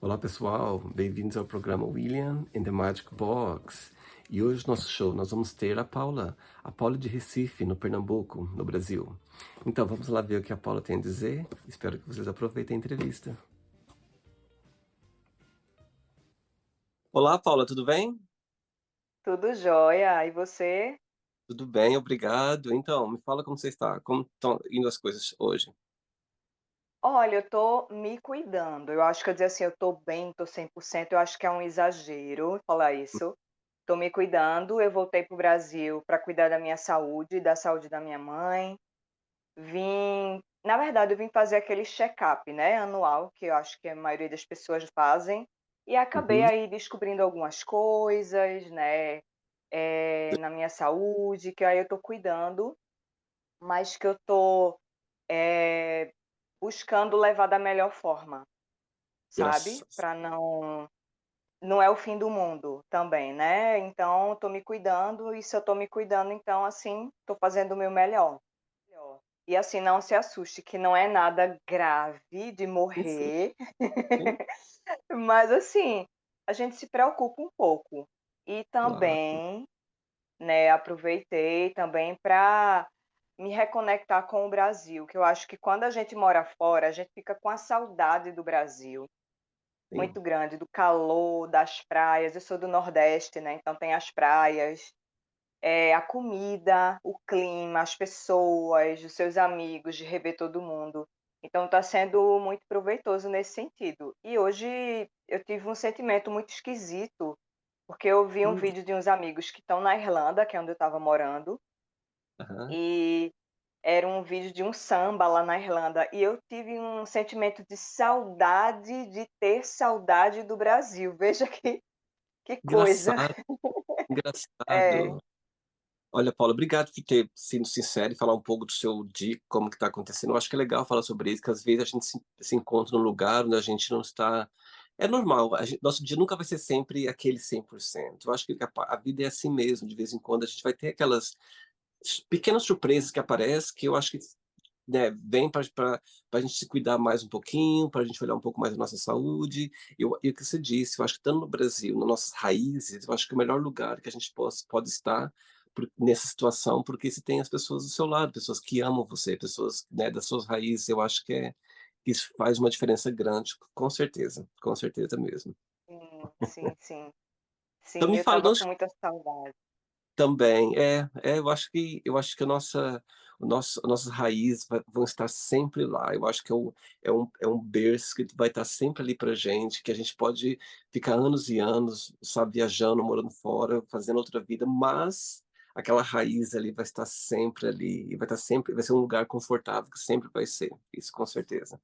Olá pessoal, bem-vindos ao programa William in the Magic Box. E hoje no nosso show nós vamos ter a Paula de Recife, no Pernambuco, no Brasil. Então vamos lá ver o que a Paula tem a dizer. Espero que vocês aproveitem a entrevista. Olá Paula, tudo bem? Tudo jóia. E você? Tudo bem, obrigado. Então, me fala como você está, como estão indo as coisas hoje. Olha, eu tô me cuidando. Eu acho que eu dizer assim, eu tô bem, tô 100%. Eu acho que é um exagero falar isso. Tô me cuidando. Eu voltei para o Brasil para cuidar da minha saúde, da saúde da minha mãe. Na verdade, eu vim fazer aquele check-up, né, anual, que eu acho que a maioria das pessoas fazem, e acabei Uhum, aí descobrindo algumas coisas, né, na minha saúde, que aí eu tô cuidando, mas que eu tô eh, buscando levar da melhor forma, sabe, graças. para não é o fim do mundo também, né, então estou me cuidando e se eu estou me cuidando, então, assim, estou fazendo o meu melhor. E, assim, não se assuste que não é nada grave de Sim, sim, morrer, sim, mas, assim, a gente se preocupa um pouco. E claro. também, né, aproveitei também para me reconectar com o Brasil, que eu acho que quando a gente mora fora, a gente fica com a saudade do Brasil Sim, muito grande, do calor, das praias. Eu sou do Nordeste, né, então tem as praias, a comida, o clima, as pessoas, os seus amigos, de rever todo mundo. Então está sendo muito proveitoso nesse sentido. E hoje eu tive um sentimento muito esquisito, porque eu vi um tudo. vídeo de uns amigos que estão na Irlanda, que é onde eu estava morando, Aham. e era um vídeo de um samba lá na Irlanda, e eu tive um sentimento de saudade, de ter saudade do Brasil. Veja que coisa. Engraçado, É. engraçado. Olha, Paula, obrigado por ter sido sincero e falar um pouco do seu dia, como que está acontecendo. Eu acho que é legal falar sobre isso, que às vezes a gente se encontra num lugar onde a gente não está. É normal, nosso dia nunca vai ser sempre aquele 100%. Eu acho que a vida é assim mesmo, de vez em quando a gente vai ter aquelas pequenas surpresas que aparecem, que eu acho que, né, vem para a gente se cuidar mais um pouquinho, para a gente olhar um pouco mais a nossa saúde. E o que você disse, eu acho que estando no Brasil, nas nossas raízes, eu acho que o melhor lugar que a gente pode estar nessa situação, porque você tem as pessoas do seu lado, pessoas que amam você, pessoas, né, das suas raízes. Eu acho que isso faz uma diferença grande, com certeza mesmo. Sim, sim, sim. Então Sim, me eu fala, estava com muita saudade. também, eu acho que nossas raízes vão estar sempre lá. Eu acho que é um berço que vai estar sempre ali pra gente, que a gente pode ficar anos e anos, sabe, viajando, morando fora, fazendo outra vida, mas aquela raiz ali vai estar sempre ali e vai ser um lugar confortável, que sempre vai ser, isso com certeza.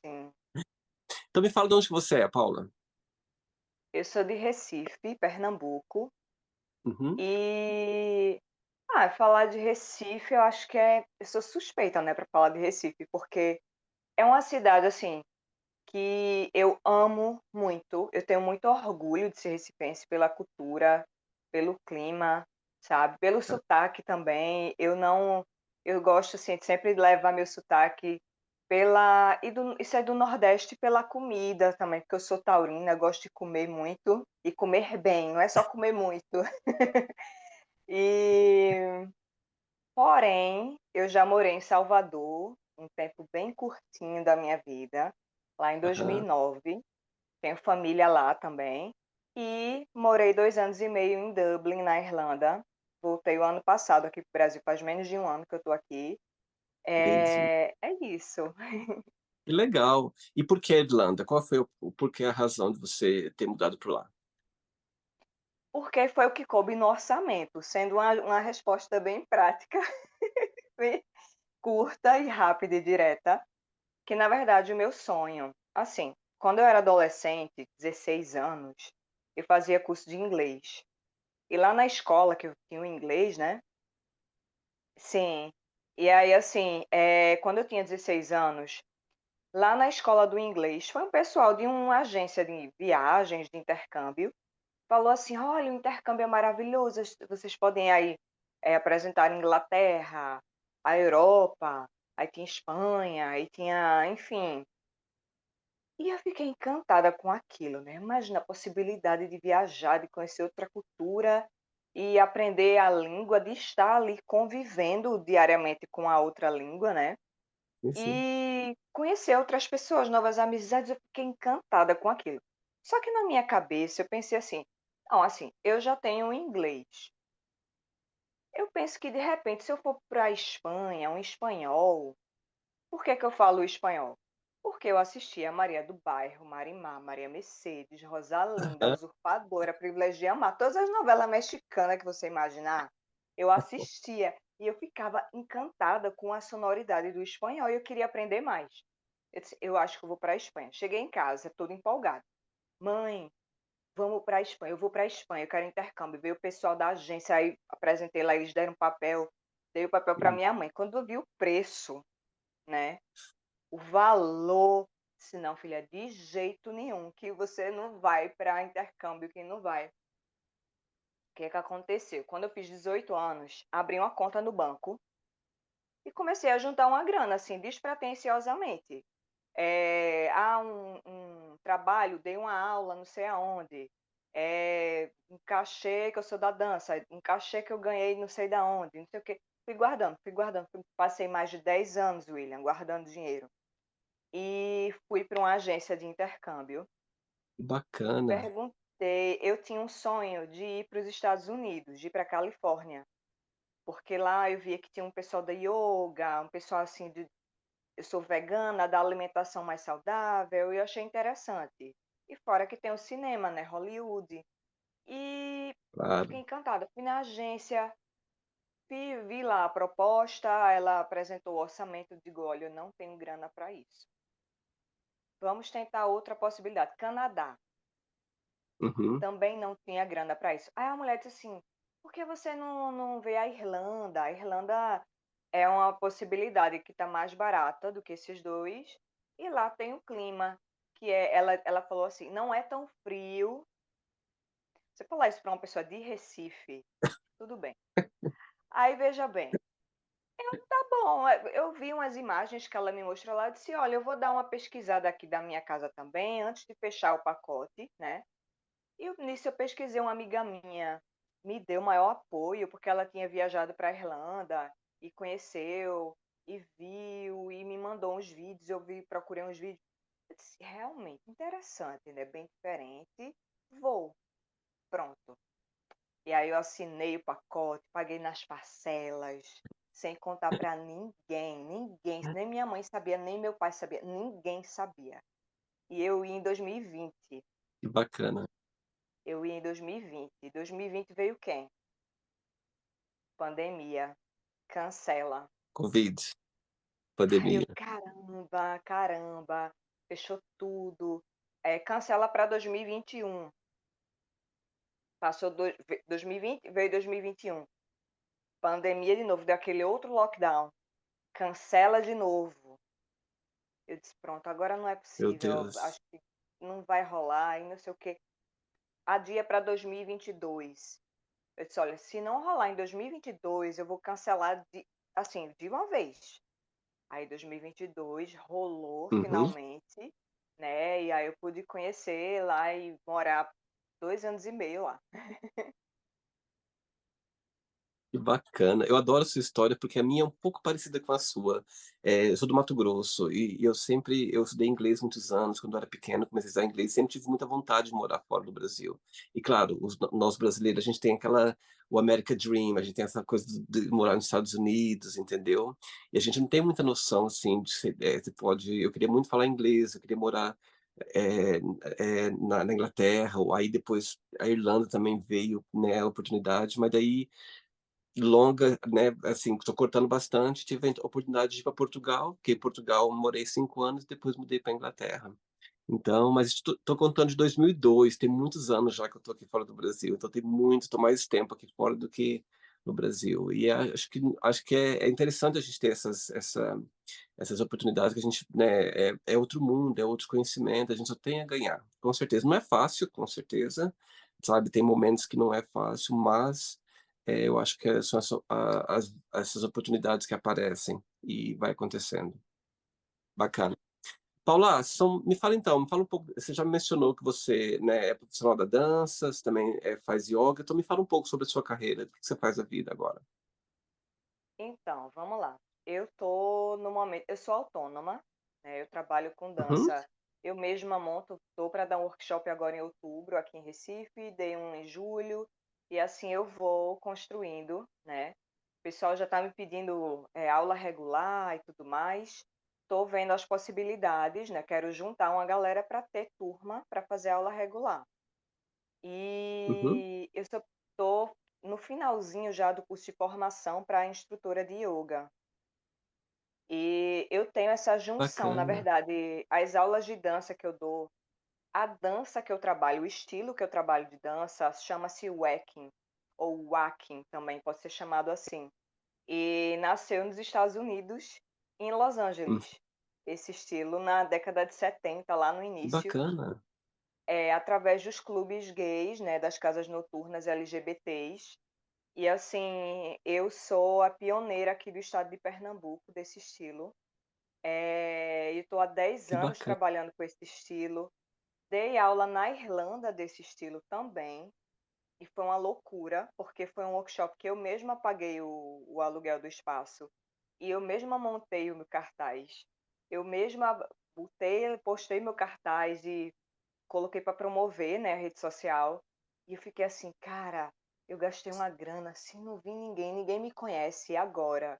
Sim. Então me fala de onde que você é, Paula? Eu sou de Recife, Pernambuco, Uhum, e falar de Recife, eu acho que eu sou suspeita, né, para falar de Recife, porque é uma cidade, assim, que eu amo muito. Eu tenho muito orgulho de ser recifense pela cultura, pelo clima, sabe, pelo tá. sotaque também. Eu gosto, assim, de sempre levar meu sotaque isso é do Nordeste, pela comida também, porque eu sou taurina, gosto de comer muito e comer bem, não é só comer muito. E, porém, eu já morei em Salvador, um tempo bem curtinho da minha vida, lá em Aham, 2009. Tenho família lá também. E morei 2 anos e meio em Dublin, na Irlanda. Voltei o ano passado aqui para o Brasil, faz menos de um ano que eu estou aqui. mesmo. É isso. Que legal. E por que a Irlanda? Qual foi o porquê, a razão de você ter mudado para lá? Porque foi o que coube no orçamento, sendo uma resposta bem prática, bem curta e rápida e direta, que na verdade o meu sonho, assim, quando eu era adolescente, 16 anos, eu fazia curso de inglês. E lá na escola que eu tinha o inglês, né? Sim. E aí, assim, quando eu tinha 16 anos, lá na escola do inglês, foi um pessoal de uma agência de viagens, de intercâmbio, falou assim: "Olha, o intercâmbio é maravilhoso, vocês podem aí, apresentar a Inglaterra, a Europa", aí tinha Espanha, aí tinha, enfim. E eu fiquei encantada com aquilo, né, imagina a possibilidade de viajar, de conhecer outra cultura e aprender a língua, de estar ali convivendo diariamente com a outra língua, né, Sim, sim. e conhecer outras pessoas, novas amizades, eu fiquei encantada com aquilo. Só que na minha cabeça eu pensei assim: "Não, assim, eu já tenho inglês, eu penso que de repente se eu for para a Espanha, um espanhol". Por que que eu falo espanhol? Porque eu assisti a Maria do Bairro, Marimar, Maria Mercedes, Rosalinda, Aham. Usurpadora, Privilégio de Amar, todas as novelas mexicanas que você imaginar, eu assistia e eu ficava encantada com a sonoridade do espanhol e eu queria aprender mais. Eu disse: "Eu acho que eu vou para a Espanha". Cheguei em casa, toda empolgada: "Mãe, vamos para a Espanha, eu vou para a Espanha, eu quero intercâmbio". Veio o pessoal da agência, aí apresentei lá, eles deram papel, dei o papel para minha mãe. Quando eu vi o preço, né, o valor, se não, filha, de jeito nenhum, que você não vai para intercâmbio, que não vai. O que é que aconteceu? Quando eu fiz 18 anos, abri uma conta no banco e comecei a juntar uma grana, assim, despretensiosamente. Um trabalho, dei uma aula não sei aonde, um cachê que eu sou da dança, um cachê que eu ganhei não sei da onde, não sei o quê. Fui guardando, passei mais de 10 anos, William, guardando dinheiro. E fui para uma agência de intercâmbio. Que bacana. Perguntei, eu tinha um sonho de ir para os Estados Unidos, de ir pra Califórnia, porque lá eu via que tinha um pessoal da yoga, um pessoal assim de eu sou vegana, da alimentação mais saudável, e eu achei interessante. E fora que tem o cinema, né, Hollywood. E fiquei Claro. encantada. Fui na agência, vi lá a proposta, ela apresentou o orçamento, digo: "Olha, eu não tenho grana para isso. Vamos tentar outra possibilidade". Canadá. Uhum. Também não tinha grana para isso. Aí a mulher disse assim: "Por que você não vê a Irlanda? A Irlanda é uma possibilidade que está mais barata do que esses 2 e lá tem o clima, que é", ela falou assim: "Não é tão frio". Você falar isso para uma pessoa de Recife, tudo bem. Aí veja bem, tá bom, eu vi umas imagens que ela me mostrou lá, eu disse: "Olha, eu vou dar uma pesquisada aqui da minha casa também, antes de fechar o pacote, né". E nisso eu pesquisei, uma amiga minha me deu maior apoio, porque ela tinha viajado para a Irlanda e conheceu, e viu, e me mandou uns vídeos, eu vi, procurei uns vídeos. Eu disse: "Realmente interessante, né, bem diferente, vou". Pronto. E aí eu assinei o pacote, paguei nas parcelas, sem contar para ninguém, ninguém, nem minha mãe sabia, nem meu pai sabia, ninguém sabia. E eu ia em 2020. Que bacana. Eu ia em 2020. 2020 veio quem? Pandemia. Cancela. Covid, Aí eu: pandemia. "Caramba, caramba", fechou tudo. Cancela para 2021. Passou 2020, veio 2021. Pandemia de novo, deu aquele outro lockdown. Cancela de novo. Eu disse: "Pronto, agora não é Meu possível, Deus. acho que não vai rolar e não sei o quê". Adia para 2022. Eu disse: "Olha, se não rolar em 2022, eu vou cancelar de assim, de uma vez". Aí 2022 rolou Uhum. finalmente, né, e aí eu pude conhecer lá e morar 2 anos e meio lá. Que bacana. Eu adoro sua história, porque a minha é um pouco parecida com a sua. Eu sou do Mato Grosso e eu estudei inglês muitos anos, quando eu era pequeno, comecei a estudar inglês, sempre tive muita vontade de morar fora do Brasil. E claro, nós brasileiros, a gente tem aquela o America Dream, a gente tem essa coisa de morar nos Estados Unidos, entendeu? E a gente não tem muita noção, assim, de você pode eu queria muito falar inglês, eu queria morar, eh na Inglaterra, ou aí depois a Irlanda também veio, né, a oportunidade, mas daí longa, né, assim, estou cortando bastante, tive a oportunidade de ir para Portugal, que em Portugal morei 5 anos, depois mudei para Inglaterra. Então, mas estou contando de 2002, tem muitos anos já que eu estou aqui fora do Brasil, então tem muito estou mais tempo aqui fora do que no Brasil. E acho que é interessante a gente ter essas oportunidades que a gente, né, é outro mundo, é outro conhecimento, a gente só tem a ganhar, com certeza. Não é fácil, com certeza, sabe, tem momentos que não é fácil, mas, eu acho que são essas oportunidades que aparecem e vai acontecendo. Bacana. Paula, me fala então, me fala um pouco, você já mencionou que você, né, é profissional da dança, você também, faz ioga, então me fala um pouco sobre a sua carreira, o que você faz da vida agora? Então, vamos lá. Eu tô no momento, eu sou autônoma, né? Eu trabalho com Uhum, dança. Eu mesma monto, tô para dar um workshop agora em outubro aqui em Recife, dei um em julho e assim eu vou construindo, né? O pessoal já está me pedindo aula regular e tudo mais. Estou vendo as possibilidades, né? Quero juntar uma galera para ter turma para fazer aula regular. uhum, E eu estou no finalzinho já do curso de formação para instrutora de yoga. E eu tenho essa junção, na bacana, verdade, as aulas de dança que eu dou, a dança que eu trabalho, o estilo que eu trabalho de dança chama-se wacking, ou wacking também pode ser chamado assim. E nasceu nos Estados Unidos, em Los hum, Angeles. Esse estilo na década de 70, lá no início, bacana, através dos clubes gays, né, das casas noturnas LGBTs. E assim, eu sou a pioneira aqui do estado de Pernambuco desse estilo. E estou há 10 que anos bacana, trabalhando com esse estilo. Dei aula na Irlanda desse estilo também. E foi uma loucura, porque foi um workshop que eu mesma paguei o aluguel do espaço. E eu mesma montei o meu cartaz. Eu mesma postei meu cartaz e coloquei para promover, né, a rede social. E eu fiquei assim, cara, eu gastei uma grana, assim, não vi ninguém, ninguém me conhece e agora.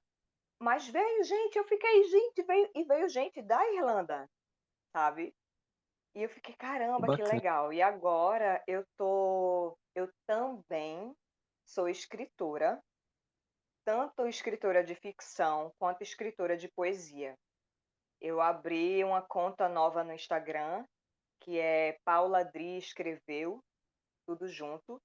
Mas veio gente, eu fiquei, gente, veio gente da Irlanda, sabe? E eu fiquei, que caramba, que bacana, legal. E agora eu também sou escritora, tanto escritora de ficção quanto escritora de poesia. Eu abri uma conta nova no Instagram, que é Paula Dri Escreveu, tudo junto.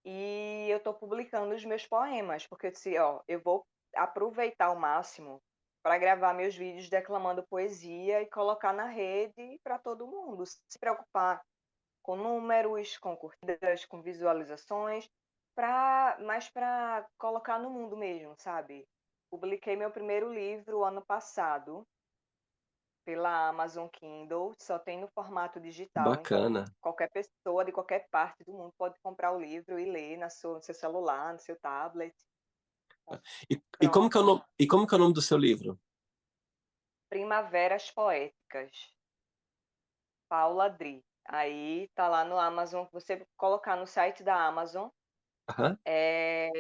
E eu estou publicando os meus poemas, porque eu disse, ó, eu vou aproveitar ao máximo para gravar meus vídeos declamando poesia e colocar na rede para todo mundo, se preocupar com números, com curtidas, com visualizações, mas para colocar no mundo mesmo, sabe? Publiquei meu primeiro livro ano passado pela Amazon Kindle, só tem no formato digital, então bacana. qualquer pessoa de qualquer parte do mundo pode comprar o livro e ler no seu celular, no seu tablet. E como que é o Pronto. nome, e como que é o nome do seu livro? Primaveras Poéticas, Paula Dri. Aí tá lá no Amazon, você colocar no site da Amazon, Aham,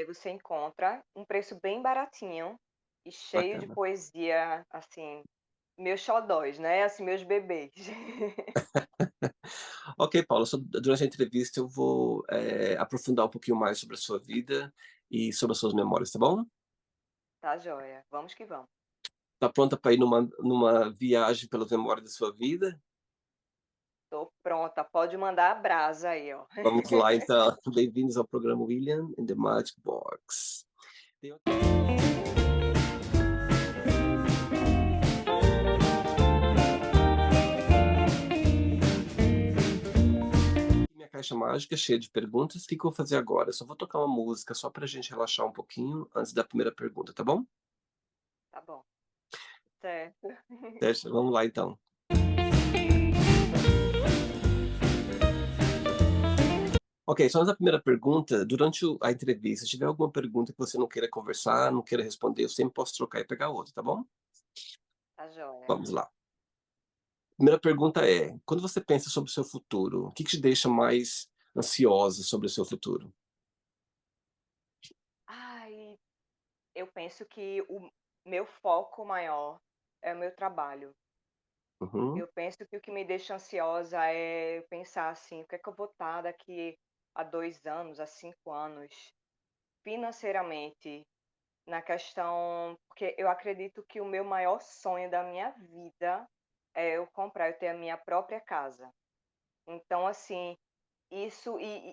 você encontra um preço bem baratinho e cheio de bacana. poesia, assim, meus xodóis, né? Assim, meus bebês. Ok, Paula, durante a entrevista eu vou, aprofundar um pouquinho mais sobre a sua vida e sobre as suas memórias, tá bom? Tá joia. Vamos que vamos. Tá pronta para ir numa viagem pelas memórias da sua vida? Tô pronta, pode mandar a brasa aí, ó. Vamos lá então. Bem-vindos ao programa William in the Magic Box. Tem aqui minha caixa mágica cheia de perguntas. O que que eu vou fazer agora? Eu só vou tocar uma música só pra gente relaxar um pouquinho antes da primeira pergunta, tá bom? Tá bom. Certo. Vamos lá então. Ok, só antes da primeira pergunta, durante a entrevista, se tiver alguma pergunta que você não queira conversar, não queira responder, eu sempre posso trocar e pegar outra, tá bom? Tá joia. Vamos lá. Primeira pergunta é: quando você pensa sobre o seu futuro, o que que te deixa mais ansiosa sobre o seu futuro? Ai, eu penso que o meu foco maior é o meu trabalho. Uhum, Eu penso que o que me deixa ansiosa é pensar assim, o que é que eu vou estar daqui a 2 anos, a 5 anos, financeiramente, na questão, porque eu acredito que o meu maior sonho da minha vida é eu ter a minha própria casa. Então, assim, e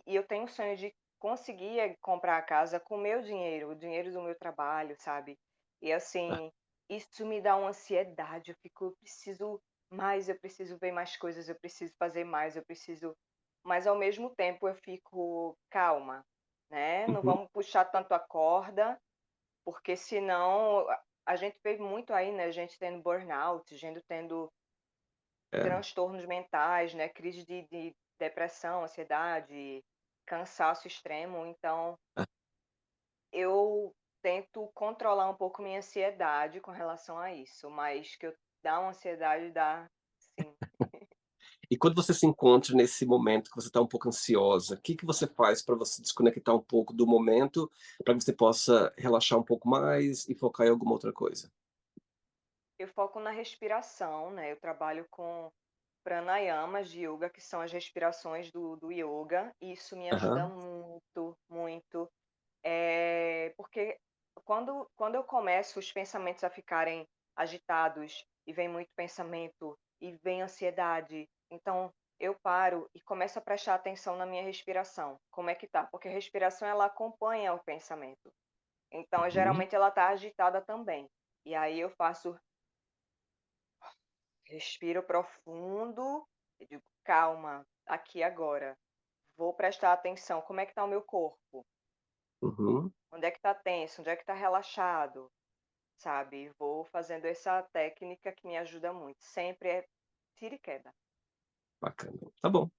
eu tenho o sonho de conseguir comprar a casa com o meu dinheiro, o dinheiro do meu trabalho, sabe? E assim, isso me dá uma ansiedade, eu fico, eu preciso mais, eu preciso ver mais coisas, eu preciso fazer mais, eu preciso. Mas ao mesmo tempo eu fico, calma, né? Não uhum, vamos puxar tanto a corda, porque senão a gente vê muito aí, né? Gente tendo burnout, gente tendo É. transtornos mentais, né, crise de depressão, ansiedade, cansaço extremo, então Ah, eu tento controlar um pouco minha ansiedade com relação a isso, mas que eu dá uma ansiedade, dá sim. e quando você se encontra nesse momento que você está um pouco ansiosa, o que que você faz para você desconectar um pouco do momento, para que você possa relaxar um pouco mais e focar em alguma outra coisa? Eu foco na respiração, né, eu trabalho com pranayamas de yoga, que são as respirações do yoga, e isso me ajuda Aham. muito, muito. Porque quando eu começo os pensamentos a ficarem agitados, e vem muito pensamento, e vem ansiedade, então eu paro e começo a prestar atenção na minha respiração. Como é que tá? Porque a respiração ela acompanha o pensamento. Então, Uhum, geralmente ela tá agitada também. E aí eu faço respiro profundo e digo: "Calma, aqui agora. Vou prestar atenção, como é que tá o meu corpo? uhum, Onde é que tá tenso? Onde é que tá relaxado?", sabe. Vou fazendo essa técnica que me ajuda muito, sempre é tira e queda. bacana. Tá bom.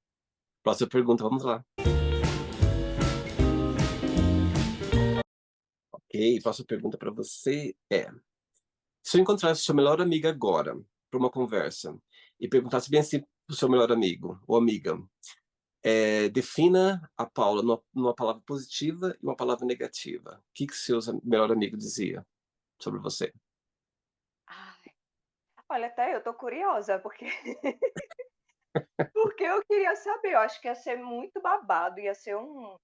Próxima pergunta, vamos lá. Ok, próxima pergunta para você é: se eu encontrasse sua melhor amiga agora, para uma conversa, e perguntasse bem assim para o seu melhor amigo ou amiga, defina a Paula numa palavra positiva e uma palavra negativa. O que que melhor amigo dizia sobre você? Ai, olha, até eu tô curiosa, porque porque eu queria saber, eu acho que ia ser muito babado, ia ser um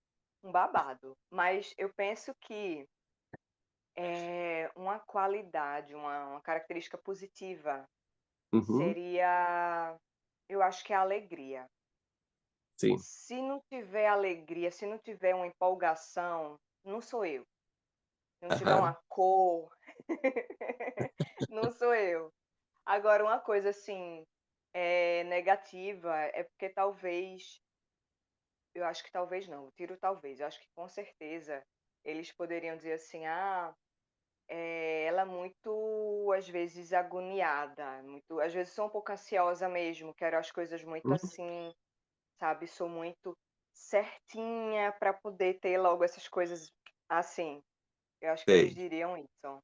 babado. Mas eu penso que, uma qualidade, uma característica positiva Uhum, seria, eu acho que é a alegria. sim. Se não tiver alegria, se não tiver uma empolgação, não sou eu. Se não tiver uma Aham. cor, não sou eu. Agora uma coisa assim, negativa, é porque talvez eu acho que talvez não, eu tiro talvez, eu acho que com certeza eles poderiam dizer assim: "Ah, ela é muito, às vezes, agoniada, muito às vezes sou um pouco ansiosa mesmo, quero as coisas muito Hum, assim, sabe, sou muito certinha para poder ter logo essas coisas assim". Eu acho que eles sei. diriam isso.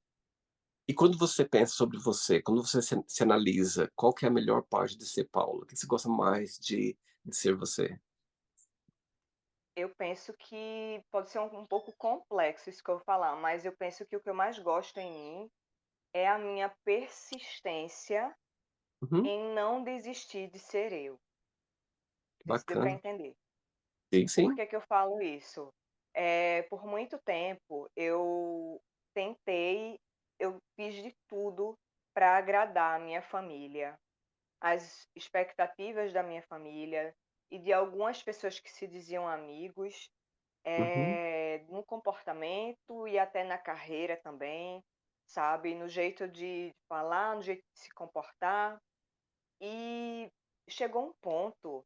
E quando você pensa sobre você, quando você se analisa, qual que é a melhor parte de ser Paula? O que você gosta mais de ser você? Eu penso que pode ser um pouco complexo isso que eu vou falar, mas eu penso que o que eu mais gosto em mim é a minha persistência Uhum, em não desistir de ser eu. Não sei se deu para bacana. entender. Sim, Por sim. que que eu falo isso? Por muito tempo tentei eu fiz de tudo para agradar a minha família, as expectativas da minha família e de algumas pessoas que se diziam amigos, Uhum, no comportamento e até na carreira também, sabe, no jeito de falar, no jeito de se comportar. E chegou um ponto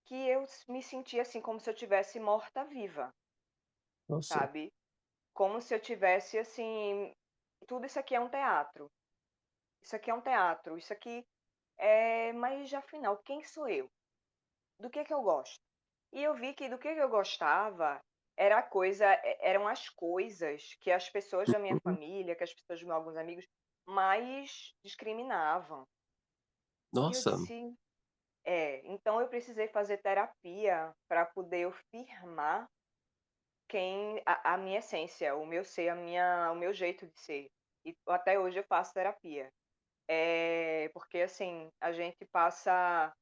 que eu me sentia assim como se eu tivesse morta-viva, nossa. sabe, como se eu tivesse assim, tudo isso aqui é um teatro, isso aqui é um teatro, isso aqui mas afinal quem sou eu? Do que eu gosto? E eu vi que do que eu gostava eram as coisas que as pessoas da minha Uhum. família, que as pessoas dos meus alguns amigos mais discriminavam. E eu Nossa, disse: então eu precisei fazer terapia para poder eu firmar quem a minha essência, o meu ser, o meu jeito de ser. E até hoje eu faço terapia. Porque assim, a gente passa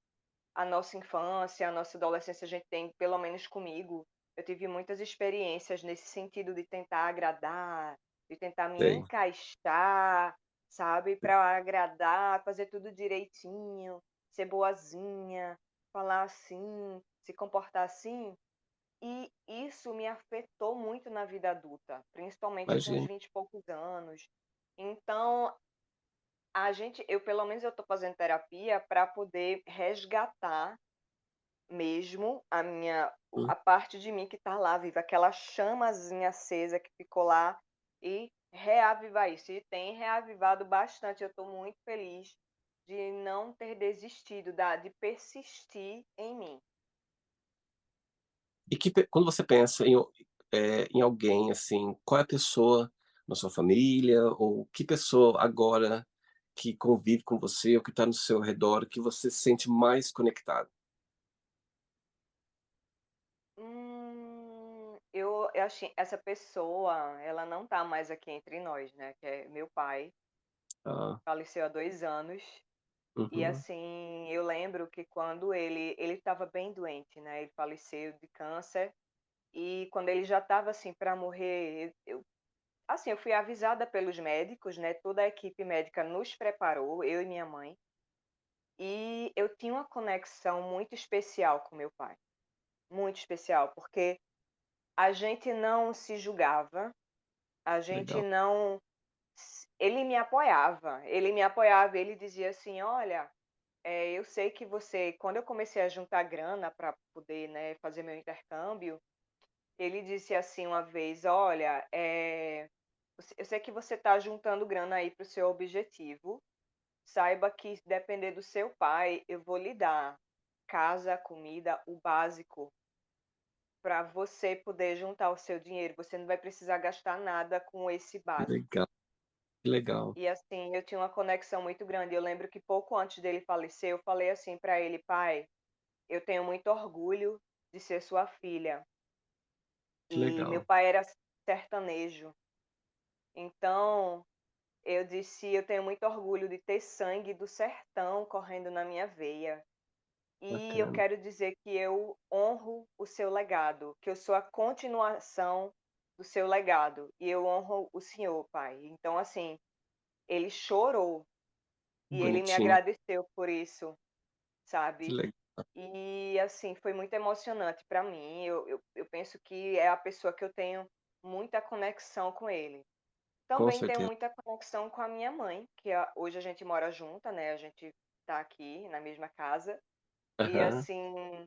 a nossa infância, a nossa adolescência, a gente tem, pelo menos comigo, eu tive muitas experiências nesse sentido de tentar agradar, de tentar me sei, encaixar, sabe, para agradar, fazer tudo direitinho, ser boazinha, falar assim, se comportar assim. E isso me afetou muito na vida adulta, principalmente com os imagino. 20 e poucos anos. Então, eu pelo menos eu estou fazendo terapia para poder resgatar mesmo Hum, a parte de mim que está lá viva, aquela chamazinha acesa que ficou lá, e reavivar isso. E tem reavivado bastante, eu estou muito feliz, de não ter desistido, de persistir em mim. E quando você pensa em alguém, assim, qual é a pessoa na sua família ou que pessoa agora que convive com você ou que está no seu redor que você se sente mais conectado? Eu achei essa pessoa, ela não tá mais aqui entre nós, né, que é meu pai, Ah, faleceu há 2 anos. E uhum, assim, eu lembro que quando ele estava bem doente, né, ele faleceu de câncer, e quando ele já estava, assim, para morrer, assim, eu fui avisada pelos médicos, né, toda a equipe médica nos preparou, eu e minha mãe, e eu tinha uma conexão muito especial com meu pai, muito especial, porque a gente não se julgava, a gente legal. não ele me apoiava, ele dizia assim: "Olha, eu sei que você", quando eu comecei a juntar grana para poder, né, fazer meu intercâmbio, ele disse assim uma vez: "Olha, eu sei que você está juntando grana aí para o seu objetivo, saiba que se depender do seu pai, eu vou lhe dar casa, comida, o básico, para você poder juntar o seu dinheiro, você não vai precisar gastar nada com esse Que básico". legal, que legal. E assim, eu tinha uma conexão muito grande. Eu lembro que pouco antes dele falecer, eu falei assim para ele: "Pai, eu tenho muito orgulho de ser sua filha". Que E meu legal, pai era sertanejo, então eu disse: "Eu tenho muito orgulho de ter sangue do sertão correndo na minha veia. E eu bacana. quero dizer que eu honro o seu legado, que eu sou a continuação do seu legado, e eu honro o senhor, pai". Então, assim, ele chorou e ele me Bonitinho, agradeceu por isso, que sabe. legal, E, assim, foi muito emocionante para mim. Eu penso que é a pessoa que eu tenho muita conexão com ele. com Também tenho certeza. muita conexão com a minha mãe, que hoje a gente mora junta, né, a gente tá aqui na mesma casa. E Aham, assim,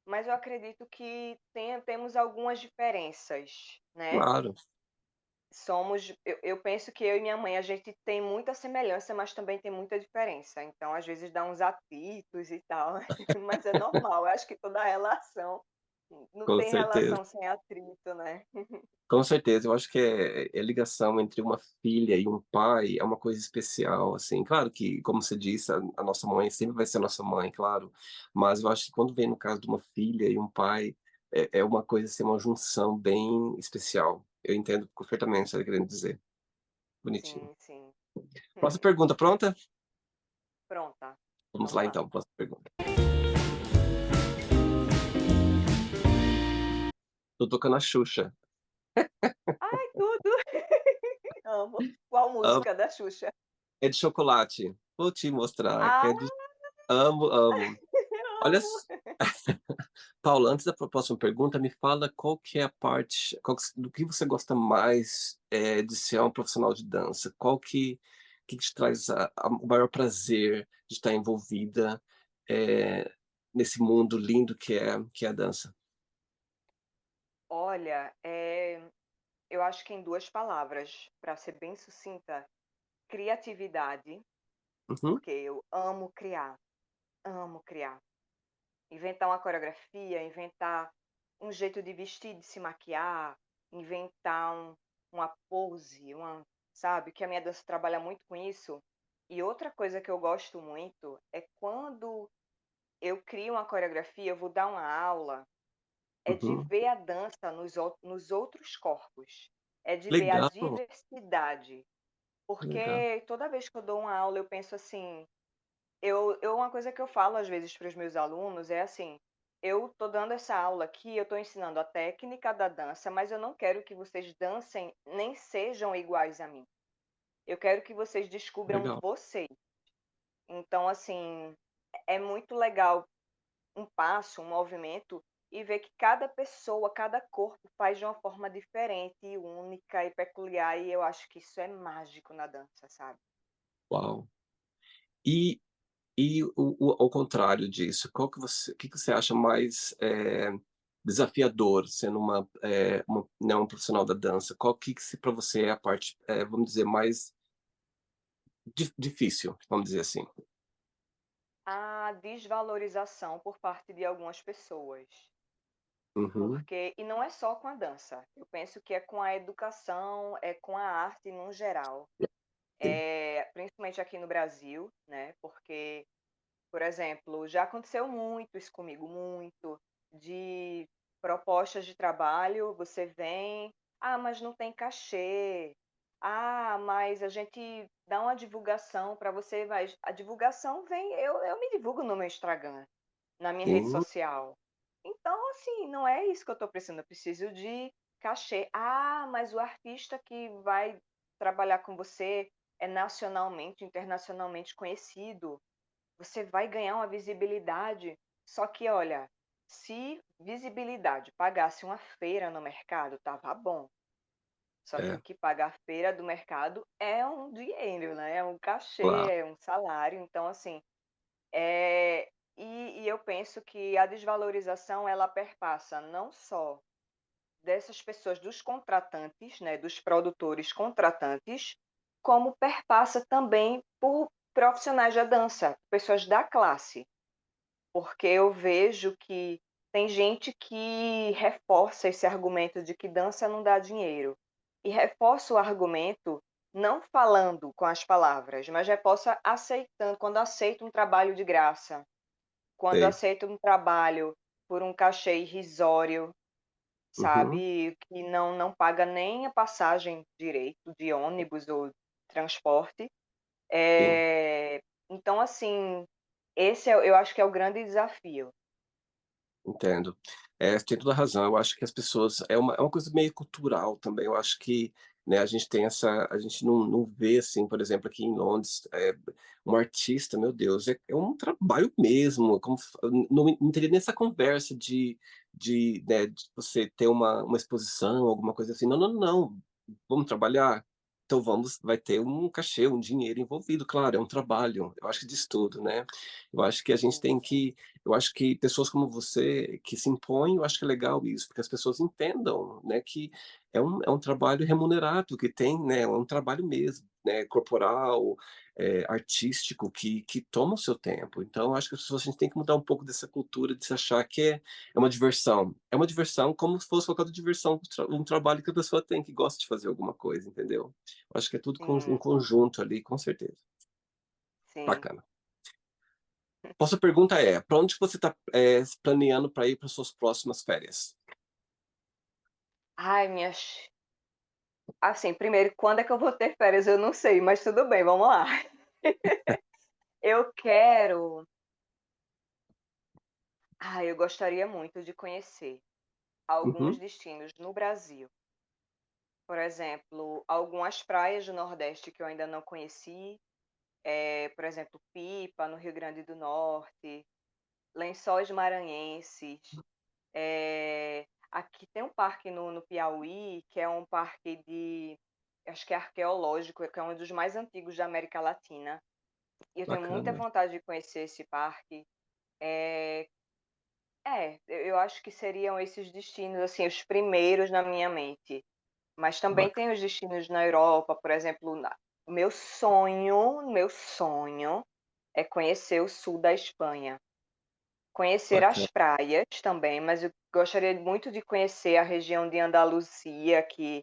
mas eu acredito que temos algumas diferenças, né. claro, Eu penso que eu e minha mãe, a gente tem muita semelhança, mas também tem muita diferença, então às vezes dá uns atritos e tal, mas é normal, eu acho que toda relação não com tem certeza. relação sem atrito, né. Com certeza, eu acho que é ligação entre uma filha e um pai é uma coisa especial, assim. Claro que, como você disse, a nossa mãe sempre vai ser a nossa mãe, claro, mas eu acho que quando vem no caso de uma filha e um pai, é uma coisa, assim, uma junção bem especial. Eu entendo perfeitamente o que você está querendo dizer. Bonitinho. Sim, sim. Próxima pergunta, pronta? Pronta, Vamos vamos lá lá. então, próxima pergunta. Tô tocando a Xuxa. Ai, tudo. Amo. Qual Amo, música da Xuxa? é de chocolate. Vou te mostrar que Ah, é de amo, amo. Olha amo. s Paula, antes da próxima pergunta, me fala qual que é a parte qual que do que você gosta mais, de ser um profissional de dança? Qual que te traz o maior prazer de estar envolvida, eh, nesse mundo lindo que é a dança? Olha, eu acho que em 2 palavras, para ser bem sucinta: criatividade, Uhum, porque eu amo criar, amo criar. Inventar uma coreografia, inventar um jeito de vestir, de se maquiar, inventar uma pose, sabe, que a minha dança trabalha muito com isso. E outra coisa que eu gosto muito é quando eu crio uma coreografia, eu vou dar uma aula, é de uhum. ver a dança nos outros corpos, é de ver a Legal, diversidade. legal. Porque toda vez que eu dou uma aula eu penso assim, uma coisa que eu falo às vezes para os meus alunos é assim: "Eu estou dando essa aula aqui, eu estou ensinando a técnica da dança, mas eu não quero que vocês dancem nem sejam iguais a mim. Eu quero que vocês descubram Legal. vocês". Então, assim, é muito legal um passo, um movimento, e ver que cada pessoa, cada corpo faz de uma forma diferente e única e peculiar, e eu acho que isso é mágico na dança, sabe. Uau. E ao contrário disso, qual que você o que que você acha mais, desafiador sendo uma, né, um profissional da dança? Qual que se pra você é a parte, vamos dizer, mais difícil, vamos dizer assim? a desvalorização por parte de algumas pessoas. Uhum. Porque e não é só com a dança, eu penso que é com a educação, é com a arte no geral. Sim. Principalmente aqui no Brasil, né, porque, por exemplo, já aconteceu muito isso comigo, muito, de propostas de trabalho, você vem: "Ah, mas não tem cachê. Ah, mas a gente dá uma divulgação para você", mas a divulgação vem, eu me divulgo no meu Instagram, na minha rede Sim, social. Então, assim, não é isso que eu estou precisando, eu preciso de cachê. "Ah, mas o artista que vai trabalhar com você é nacionalmente, internacionalmente conhecido, você vai ganhar uma visibilidade". Só que olha, se visibilidade pagasse uma feira no mercado, tava bom. Só que o é, que paga a feira do mercado é um dinheiro, né, é um cachê, claro. é um salário, então assim, e eu penso que a desvalorização ela perpassa não só dessas pessoas, dos contratantes, né, dos produtores contratantes, como perpassa também por profissionais da dança, pessoas da classe, porque eu vejo que tem gente que reforça esse argumento de que dança não dá dinheiro, e reforça o argumento não falando com as palavras, mas reforça aceitando, quando aceita um trabalho de graça, quando Sei. aceita um trabalho por um cachê irrisório, Uhum. sabe, que não paga nem a passagem direito de ônibus ou transporte. Sim. Então assim, esse eu acho que é o grande desafio. Entendo. Você tem toda a razão, eu acho que as pessoas é uma coisa meio cultural também, eu acho que, né, a gente não vê, assim, por exemplo, aqui em Londres, um artista, meu Deus, é um trabalho mesmo, como f não teria nem essa conversa né, de você ter uma exposição, alguma coisa assim, não, não, não, vamos trabalhar? Então vai ter um cachê, um dinheiro envolvido, claro, é um trabalho, eu acho que diz tudo, né. Eu acho que a gente Sim, tem sim. que eu acho que pessoas como você que se impõem, eu acho que é legal isso, porque as pessoas entendam, né, que é um trabalho remunerado, que tem, né, é um trabalho mesmo, né, corporal, artístico, que toma o seu tempo. Então eu acho que as pessoas a gente tem que mudar um pouco dessa cultura de se achar que é uma diversão. É uma diversão como se fosse qualquer outra diversão, um trabalho que a pessoa tem, que gosta de fazer alguma coisa, entendeu? Eu acho que é tudo Sim, um conjunto ali, com certeza. sim. Bacana. Próxima pergunta é: para onde você está planeando para ir para suas próximas férias? Ai, assim, primeiro, quando é que eu vou ter férias? Eu não sei, mas tudo bem, vamos lá. Eu quero eu gostaria muito de conhecer alguns Uhum, destinos no Brasil. Por exemplo, algumas praias do Nordeste que eu ainda não conheci, por exemplo, Pipa, no Rio Grande do Norte, Lençóis Maranhenses. Aqui tem um parque no Piauí, que é um parque acho que é arqueológico, que é um dos mais antigos da América Latina. E eu tenho muita bacana, vontade de conhecer esse parque. Eh, eu acho que seriam esses destinos, assim, os primeiros na minha mente. Mas também baca tem os destinos na Europa, por exemplo, o meu sonho é conhecer o sul da Espanha. Conhecer as bacana. praias também, mas eu gostaria muito de conhecer a região de Andaluzia, que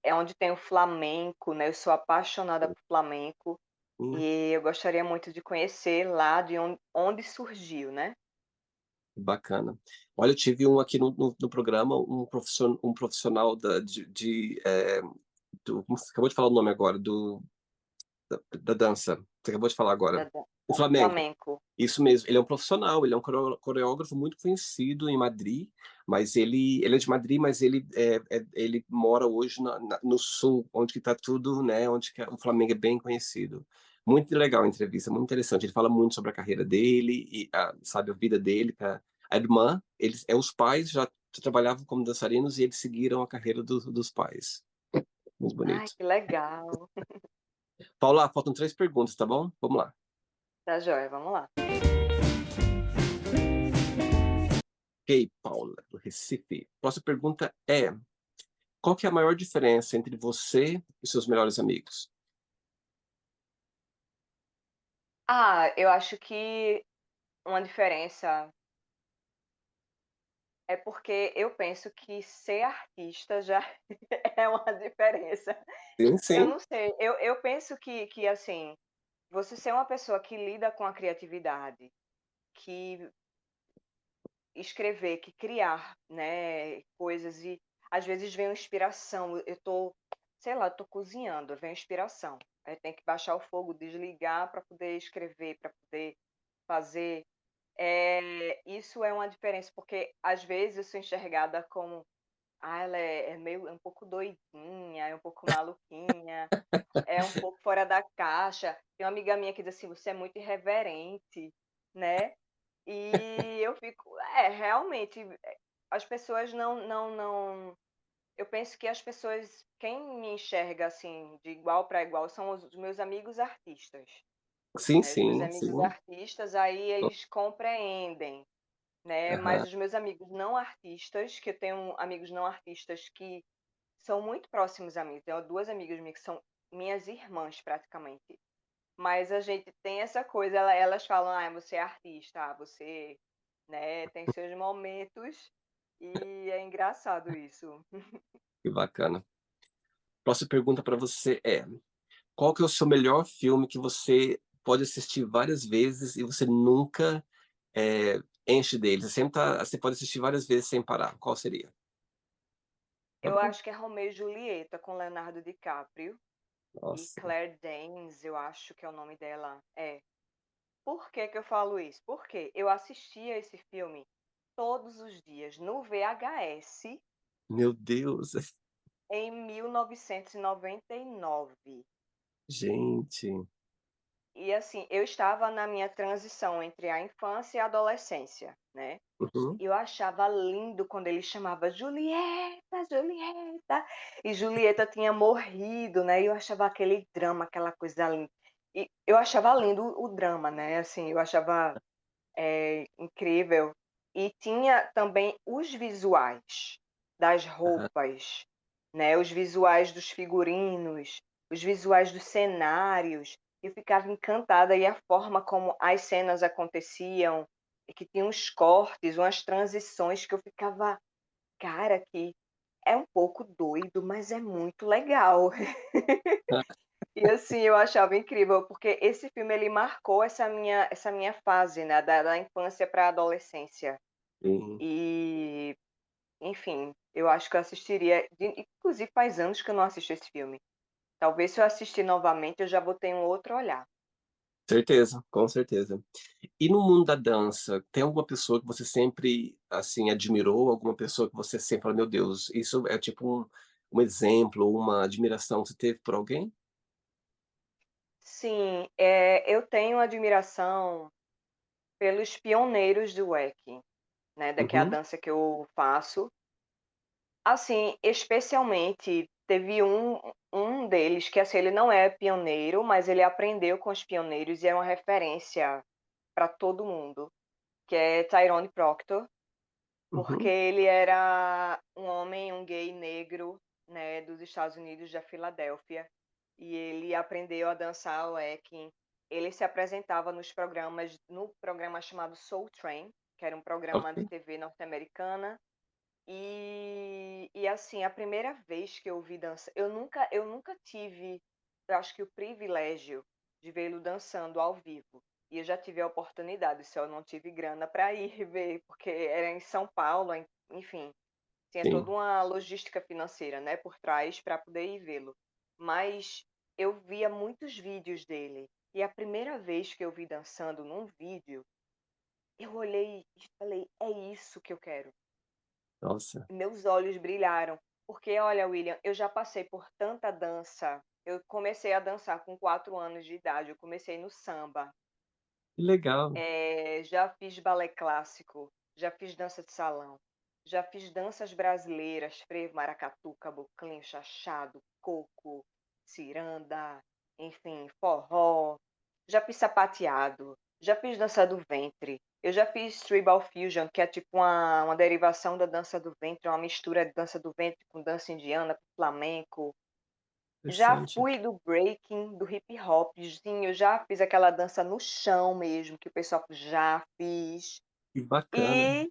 é onde tem o flamenco, né, eu sou apaixonada por flamenco, Hum, e eu gostaria muito de conhecer lá de onde surgiu, né. bacana. Olha, eu tive um aqui no programa, um profissional como você acabou de falar o nome agora, da dança, você acabou de falar agora. Da O flamenco. flamenco. Isso mesmo, ele é um profissional, ele é um coreógrafo muito conhecido em Madrid, mas ele é de Madrid, mas ele mora hoje no sul, onde que tá tudo, né, onde que o Flamengo é bem conhecido. Muito legal a entrevista, muito interessante, ele fala muito sobre a carreira dele e sabe, a vida dele, a irmã, os pais já trabalhavam como dançarinos e eles seguiram a carreira dos pais. Muito Ai, bonito. que legal. Paula, faltam 3 perguntas, tá bom? Vamos lá. Tá joia, vamos lá. Ok, Paula, do Recife. Próxima pergunta é: qual que é a maior diferença entre você e seus melhores amigos? Eu acho que uma diferença é porque eu penso que ser artista já é uma diferença. Sim, Eu sim. não sei, eu penso que, assim, você ser uma pessoa que lida com a criatividade, que escrever, que criar, né, coisas e às vezes vem uma inspiração, eu tô, sei lá, tô cozinhando, vem inspiração, aí tem que baixar o fogo, desligar para poder escrever, para poder fazer. Isso é uma diferença, porque às vezes eu sou enxergada como, ela é meio é um pouco doidinha, é um pouco maluquinha, é um pouco fora da caixa. Tem uma amiga minha que diz assim: "Você é muito irreverente", né. E eu fico realmente, as pessoas não eu penso que as pessoas quem me enxerga, assim, de igual para igual são os meus amigos artistas, Sim, né. Os meus sim, amigos sim. artistas, aí eles compreendem, né, mas Aham. os meus amigos não artistas, que eu tenho amigos não artistas que são muito próximos a mim, tenho 2 amigas minhas que são minhas irmãs praticamente, mas a gente tem essa coisa, elas falam: "Ah, você é artista, você, né, tem seus momentos", e é engraçado isso. Que bacana. Próxima pergunta para você é: qual que é o seu melhor filme que você pode assistir várias vezes e você nunca, enche dele? Você pode assistir várias vezes sem parar, qual seria? Eu Ah, acho que é Romeu e Julieta com Leonardo DiCaprio e nossa, Claire Danes, eu acho que é o nome dela. É. Por que que eu falo isso? Porque eu assistia esse filme todos os dias no VHS meu Deus, em 1999. gente. E assim, eu estava na minha transição entre a infância e a adolescência, né. Uhum. Eu achava lindo quando ele chamava Julieta, Julieta, e Julieta tinha morrido, né, e eu achava aquele drama, aquela coisa linda. E eu achava lindo o drama, né, assim, eu achava, incrível. E tinha também os visuais das Aham. roupas, né, os visuais dos figurinos, os visuais dos cenários. Eu ficava encantada e a forma como as cenas aconteciam, e que tinha uns cortes, umas transições que eu ficava: "Cara, que é um pouco doido, mas é muito legal". E assim, eu achava incrível, porque esse filme ele marcou essa minha fase, né, da infância pra adolescência. Sim, E, enfim, eu acho que eu assistiria inclusive faz anos que eu não assisto esse filme. Talvez se eu assistir novamente eu já vou ter um outro olhar. certeza, com certeza. E no mundo da dança, tem alguma pessoa que você sempre, assim, admirou? Alguma pessoa que você sempre fala: "Meu Deus, isso é tipo um exemplo, uma admiração que você teve por alguém?" Sim, eu tenho admiração pelos pioneiros do Wacken, né, que é a Uhum, dança que eu faço. Assim, especialmente teve um deles que, assim, ele não é pioneiro, mas ele aprendeu com os pioneiros e é uma referência para todo mundo, que é Tyrone Proctor, porque uhum. ele era um homem, um gay negro, né, dos Estados Unidos, da Filadélfia, e ele aprendeu a dançar o Wacken. Ele se apresentava no programa chamado Soul Train, que era um programa de Ok. TV norte-americana, e assim, a primeira vez que eu vi dança eu nunca tive, eu acho que o privilégio de vê-lo dançando ao vivo. E eu já tive a oportunidade, só eu não tive grana para ir ver, porque era em São Paulo, enfim, tinha toda Sim. uma logística financeira, né, por trás para poder ir vê-lo. Mas eu via muitos vídeos dele, e a primeira vez que eu vi dançando num vídeo, eu olhei e falei: "É isso que eu quero". Nossa, Meus olhos brilharam, porque olha, William, eu já passei por tanta dança. Eu comecei a dançar com 4 anos de idade, eu comecei no samba, que legal. já fiz balé clássico, já fiz dança de salão, já fiz danças brasileiras, frevo, maracatu, caboclinho, chachado, coco, ciranda, enfim, forró, já fiz sapateado, já fiz dança do ventre, eu já fiz tribal fusion, que é tipo uma derivação da dança do ventre, uma mistura de dança do ventre com dança indiana, com flamenco. Já interessante. fui do breaking, do hip hop, sim, eu já fiz aquela dança no chão mesmo, que o pessoal já fiz. Que bacana. E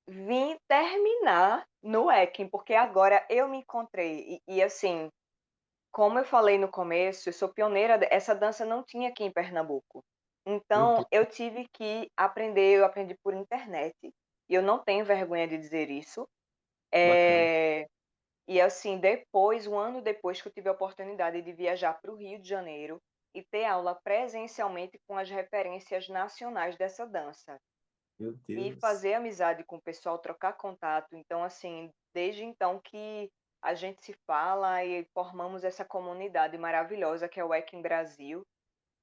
vim terminar no Equine, porque agora eu me encontrei. Assim, como eu falei no começo, eu sou pioneira, essa dança não tinha aqui em Pernambuco. Meu Então, Deus, eu tive que aprender, eu aprendi por internet, e eu não tenho vergonha de dizer isso. bacana. Eh, e assim, depois, um ano depois que eu tive a oportunidade de viajar para o Rio de Janeiro e ter aula presencialmente com as referências nacionais dessa dança. Meu E Deus. fazer amizade com o pessoal, trocar contato. Então, assim, desde então que a gente se fala e formamos essa comunidade maravilhosa que é o EC em Brasil.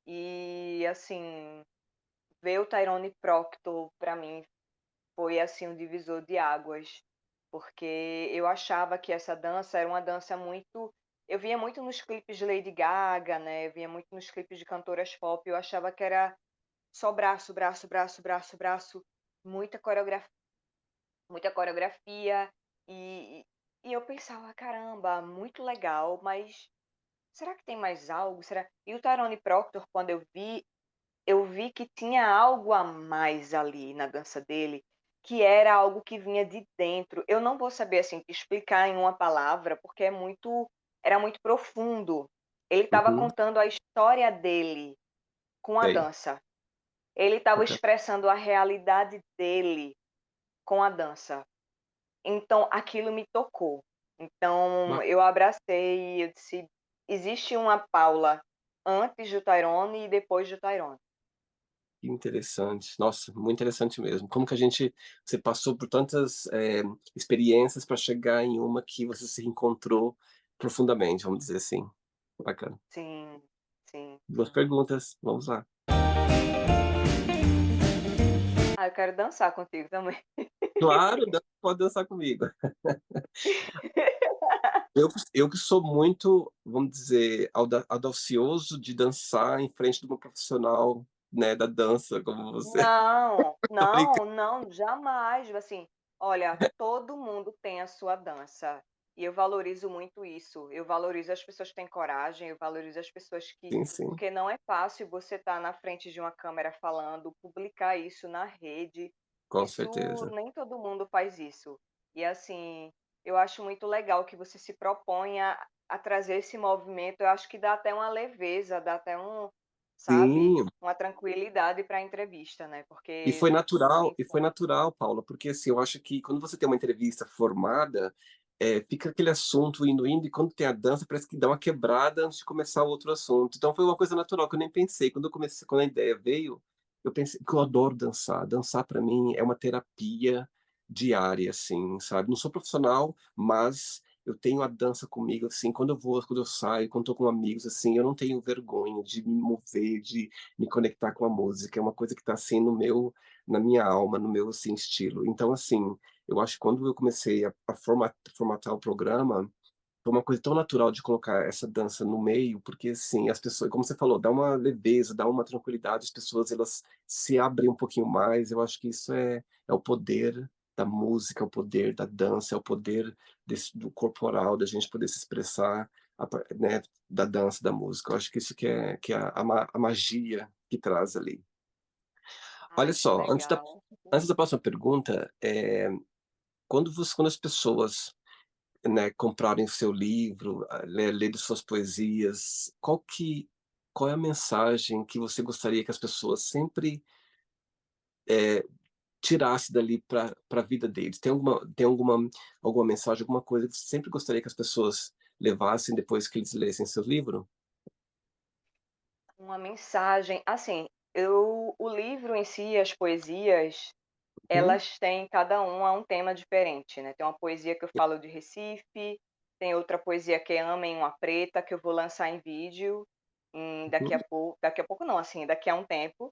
E, assim, ver o Tyrone Proctor, para mim, foi, assim, um divisor de águas, porque eu achava que essa dança era uma dança muito. Eu via muito nos clipes de Lady Gaga, né? Eu via muito nos clipes de cantoras pop. Eu achava que era só braço, braço, braço, braço, braço, muita coreografia muita coreografia, e e eu pensava: "Caramba, muito legal, mas será que tem mais algo? Será?" E o Tyrone Proctor, quando eu vi que tinha algo a mais ali na dança dele, que era algo que vinha de dentro. Eu não vou saber, assim, te explicar em uma palavra, porque era muito profundo. Ele estava Uhum, contando a história dele com a sei. dança. Ele estava Bacana. expressando a realidade dele com a dança. Então aquilo me tocou. Então Ba eu abracei e eu disse: "Existe uma Paula antes do Tyrone e depois do Tyrone". que interessante. Nossa, muito interessante mesmo. Como que a gente você passou por tantas, experiências para chegar em uma que você se encontrou profundamente, vamos dizer assim. Bacana. Sim, sim, 2 sim. perguntas, vamos lá. Ah, eu quero dançar contigo também. Claro, pode dançar comigo. Eu que sou muito, vamos dizer, audacioso de dançar em frente de uma profissional, né, da dança como você. Não, Tô brincando. não, não, jamais. Assim, olha, todo mundo tem a sua dança. E eu valorizo muito isso. Eu valorizo as pessoas que têm coragem, eu valorizo as pessoas que. Sim, sim, Porque não é fácil você estar na frente de uma câmera falando, publicar isso na rede. com Isso, certeza. nem todo mundo faz isso. E assim, eu acho muito legal que você se proponha a trazer esse movimento. Eu acho que dá até uma leveza, dá até sabe, Sim. uma tranquilidade para a entrevista, né, E porque foi natural e enfim. foi natural, Paula, porque, assim, eu acho que quando você tem uma entrevista formada, fica aquele assunto indo, e quando tem a dança parece que dá uma quebrada antes de começar o outro assunto. Então foi uma coisa natural que eu nem pensei. Quando a ideia veio, eu pensei que eu adoro dançar. Dançar para mim é uma terapia diária, assim, sabe. Não sou profissional, mas eu tenho a dança comigo, assim, quando eu saio, quando estou com amigos, assim, eu não tenho vergonha de me mover, de me conectar com a música. É uma coisa que está, assim, no meu na minha alma, no meu, assim, estilo. Então, assim, eu acho que quando eu comecei a formatar o programa, foi uma coisa tão natural de colocar essa dança no meio, porque, assim, as pessoas como você falou, dá uma leveza, dá uma tranquilidade, as pessoas elas se abrem um pouquinho mais, eu acho que isso é o poder da música, é o poder da dança, é o poder do corporal, da gente poder se expressar, né, da dança, da música. Eu acho que isso que é a magia que traz ali. Olha Ai, que só, antes da legal. antes da próxima pergunta, quando as pessoas, né, comprarem o seu livro, lerem suas poesias, qual é a mensagem que você gostaria que as pessoas sempre tirasse dali para a vida deles? Tem alguma mensagem, alguma coisa que você sempre gostaria que as pessoas levassem depois que eles lessem seu livro? Uma mensagem assim, eu o livro em si, as poesias, Uhum, elas têm cada uma um tema diferente, né. Tem uma poesia que eu falo de Recife, tem outra poesia que é Amem uma Preta, que eu vou lançar em vídeo, uhum, daqui a pouco não, assim, daqui a um tempo.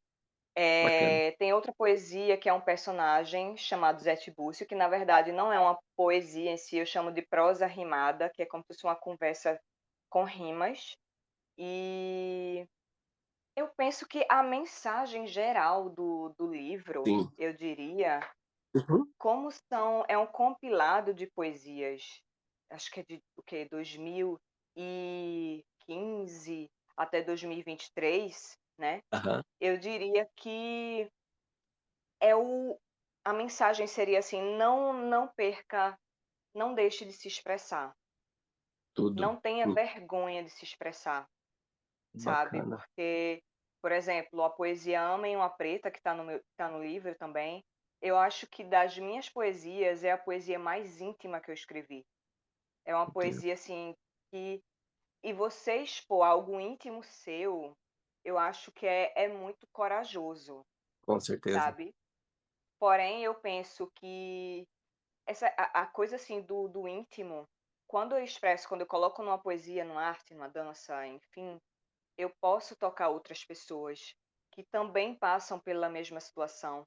bacana. Tem outra poesia que é um personagem chamado Zé Tibúrcio, que na verdade não é uma poesia em si, eu chamo de prosa rimada, que é como se fosse uma conversa com rimas. E eu penso que a mensagem geral do livro, Sim. eu diria, Uhum, é um compilado de poesias, acho que é de o quê? 2000. 2015 até 2023, né, Aham. eu diria que é o a mensagem seria assim: não perca, não deixe de se expressar, Tudo. não tenha vergonha de se expressar, sabe, Bacana. porque, por exemplo, a poesia Amem uma Preta, que tá no livro também, eu acho que das minhas poesias é a poesia mais íntima que eu escrevi. É uma Meu Deus. poesia, assim, que e você expor algo íntimo seu, eu acho que é muito corajoso, Com certeza. sabe. Porém, eu penso que essa a coisa, assim, do íntimo, quando eu expresso, quando eu coloco numa poesia, numa arte, numa dança, enfim, eu posso tocar outras pessoas que também passam pela mesma situação,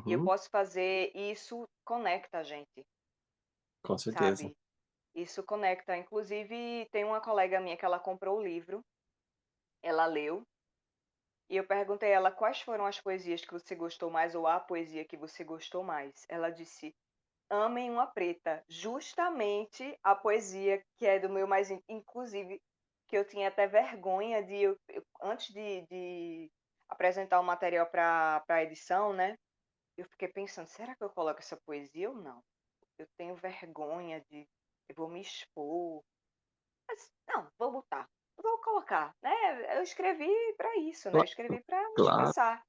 e eu Uhum. posso fazer e isso conecta a gente, Com certeza. sabe. Isso conecta. Inclusive, tem uma colega minha que ela comprou o livro, ela leu, e eu perguntei a ela: "Quais foram as poesias que você gostou mais ou a poesia que você gostou mais?". Ela disse: "Amem uma Preta", justamente a poesia que é do meu mais inclusive, que eu tinha até vergonha de eu antes de apresentar o material para edição, né, eu fiquei pensando: "Será que eu coloco essa poesia ou não? Eu tenho vergonha de eu vou me expor". Mas não, vou botar, vou colocar, né, eu escrevi para isso, né, eu Claro, escrevi para me claro. expressar.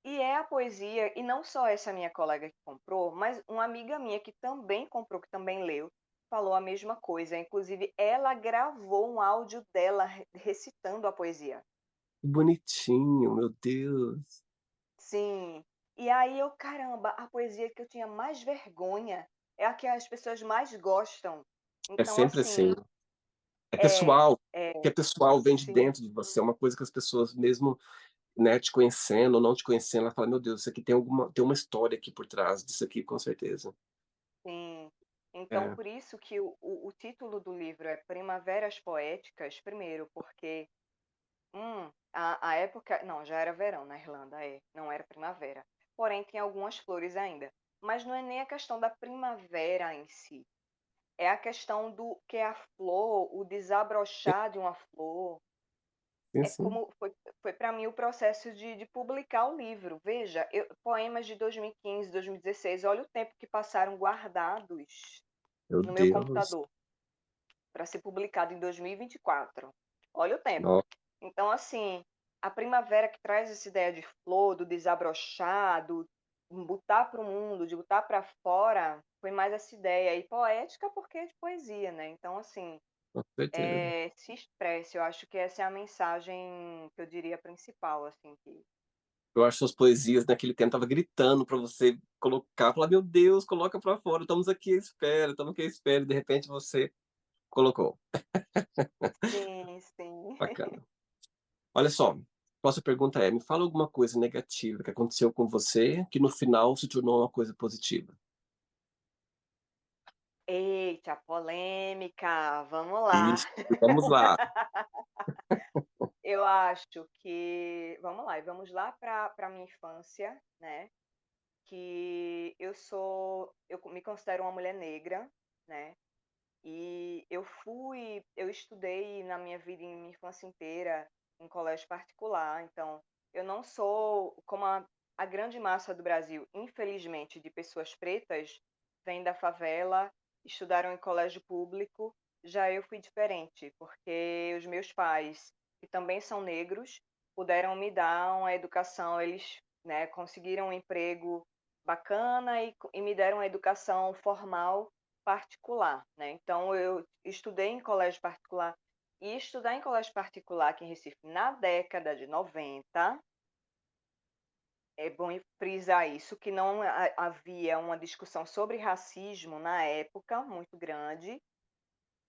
E é a poesia e não só essa minha colega que comprou, mas uma amiga minha que também comprou, que também leu, falou a mesma coisa, inclusive ela gravou um áudio dela recitando a poesia. Que bonitinho, meu Deus. Sim. E aí eu: "Caramba, a poesia que eu tinha mais vergonha é a que as pessoas mais gostam". É Então sempre assim. assim É é, pessoal, é, que é pessoal, vem de sim, dentro de você, é uma coisa que as pessoas mesmo, né, te conhecendo ou não te conhecendo, ela fala: "Meu Deus, isso aqui tem uma história aqui por trás disso aqui, com certeza". sim. Então É. por isso que o título do livro é Primaveras Poéticas, primeiro porque a época não, já era verão na Irlanda, não era primavera. Porém, tem algumas flores ainda. Mas não é nem a questão da primavera em si, é a questão do que a flor, o desabrochar de uma flor, Sim, é sim. como foi para mim o processo de publicar o livro. Veja, poemas de 2015, 2016, olha o tempo que passaram guardados Meu no meu Deus. computador para ser publicado em 2024. Olha o tempo. Nossa, Então, assim, a primavera que traz essa ideia de flor, do desabrochar, do botar para o mundo, de botar para fora, foi mais essa ideia. E poética porque é de poesia, né? Então, assim, com certeza. se expresse. Eu acho que essa é a mensagem que eu diria principal, assim, que Eu acho suas poesias naquele tempo estava gritando pra você colocar, falar: "Meu Deus, coloca pra fora, estamos aqui à espera, estamos aqui à espera", e de repente você colocou. sim, sim. Bacana. Olha só, próxima pergunta é: me fala alguma coisa negativa que aconteceu com você, que no final se tornou uma coisa positiva. Eita, polêmica, vamos lá. Ixi, vamos lá. Eu acho que vamos lá, e vamos lá para minha infância, né, que eu me considero uma mulher negra, né, e eu estudei na minha vida, em minha infância inteira, em colégio particular, então eu não sou como a grande massa do Brasil, infelizmente, de pessoas pretas, vêm da favela, estudaram em colégio público, já eu fui diferente, porque os meus pais, que também são negros, puderam me dar uma educação, eles, né, conseguiram um emprego bacana e me deram uma educação formal particular, né, então eu estudei em colégio particular, e estudar em colégio particular aqui em Recife na década de 90, é bom frisar isso, que não havia uma discussão sobre racismo na época muito grande,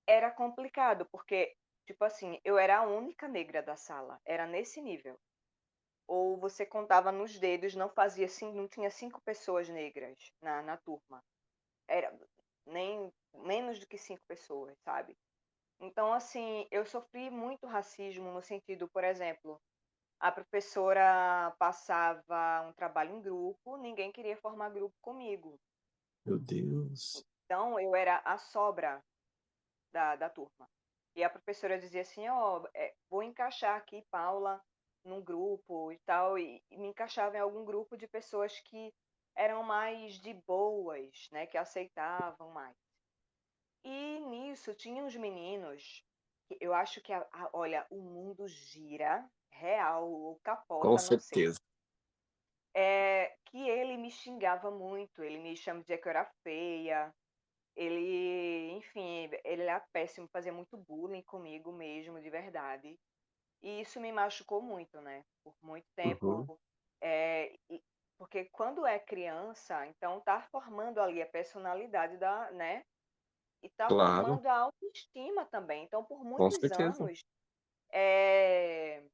era complicado, porque, tipo assim, eu era a única negra da sala, era nesse nível. Ou você contava nos dedos, não fazia assim, não tinha 5 pessoas negras na turma, era nem menos do que 5 pessoas, sabe. Então, assim, eu sofri muito racismo no sentido, por exemplo, a professora passava um trabalho em grupo, ninguém queria formar grupo comigo. Meu Deus. Então, eu era a sobra da turma. E a professora dizia assim: "Ó, vou encaixar aqui Paula num grupo e tal", e me encaixava em algum grupo de pessoas que eram mais de boas, né, que aceitavam mais. E nisso tinha uns meninos que eu acho que olha, o mundo gira, real ou Com capota, não sei. certeza. Que ele me xingava muito, ele me chama dizia que eu era feia, ele, enfim, ele era péssimo, fazia muito bullying comigo mesmo, de verdade. E isso me machucou muito, né, por muito tempo, Uhum. e porque quando é criança, então tá formando ali a personalidade da, né, e tá Claro, formando a autoestima também. Então por com muitos certeza. anos, eh,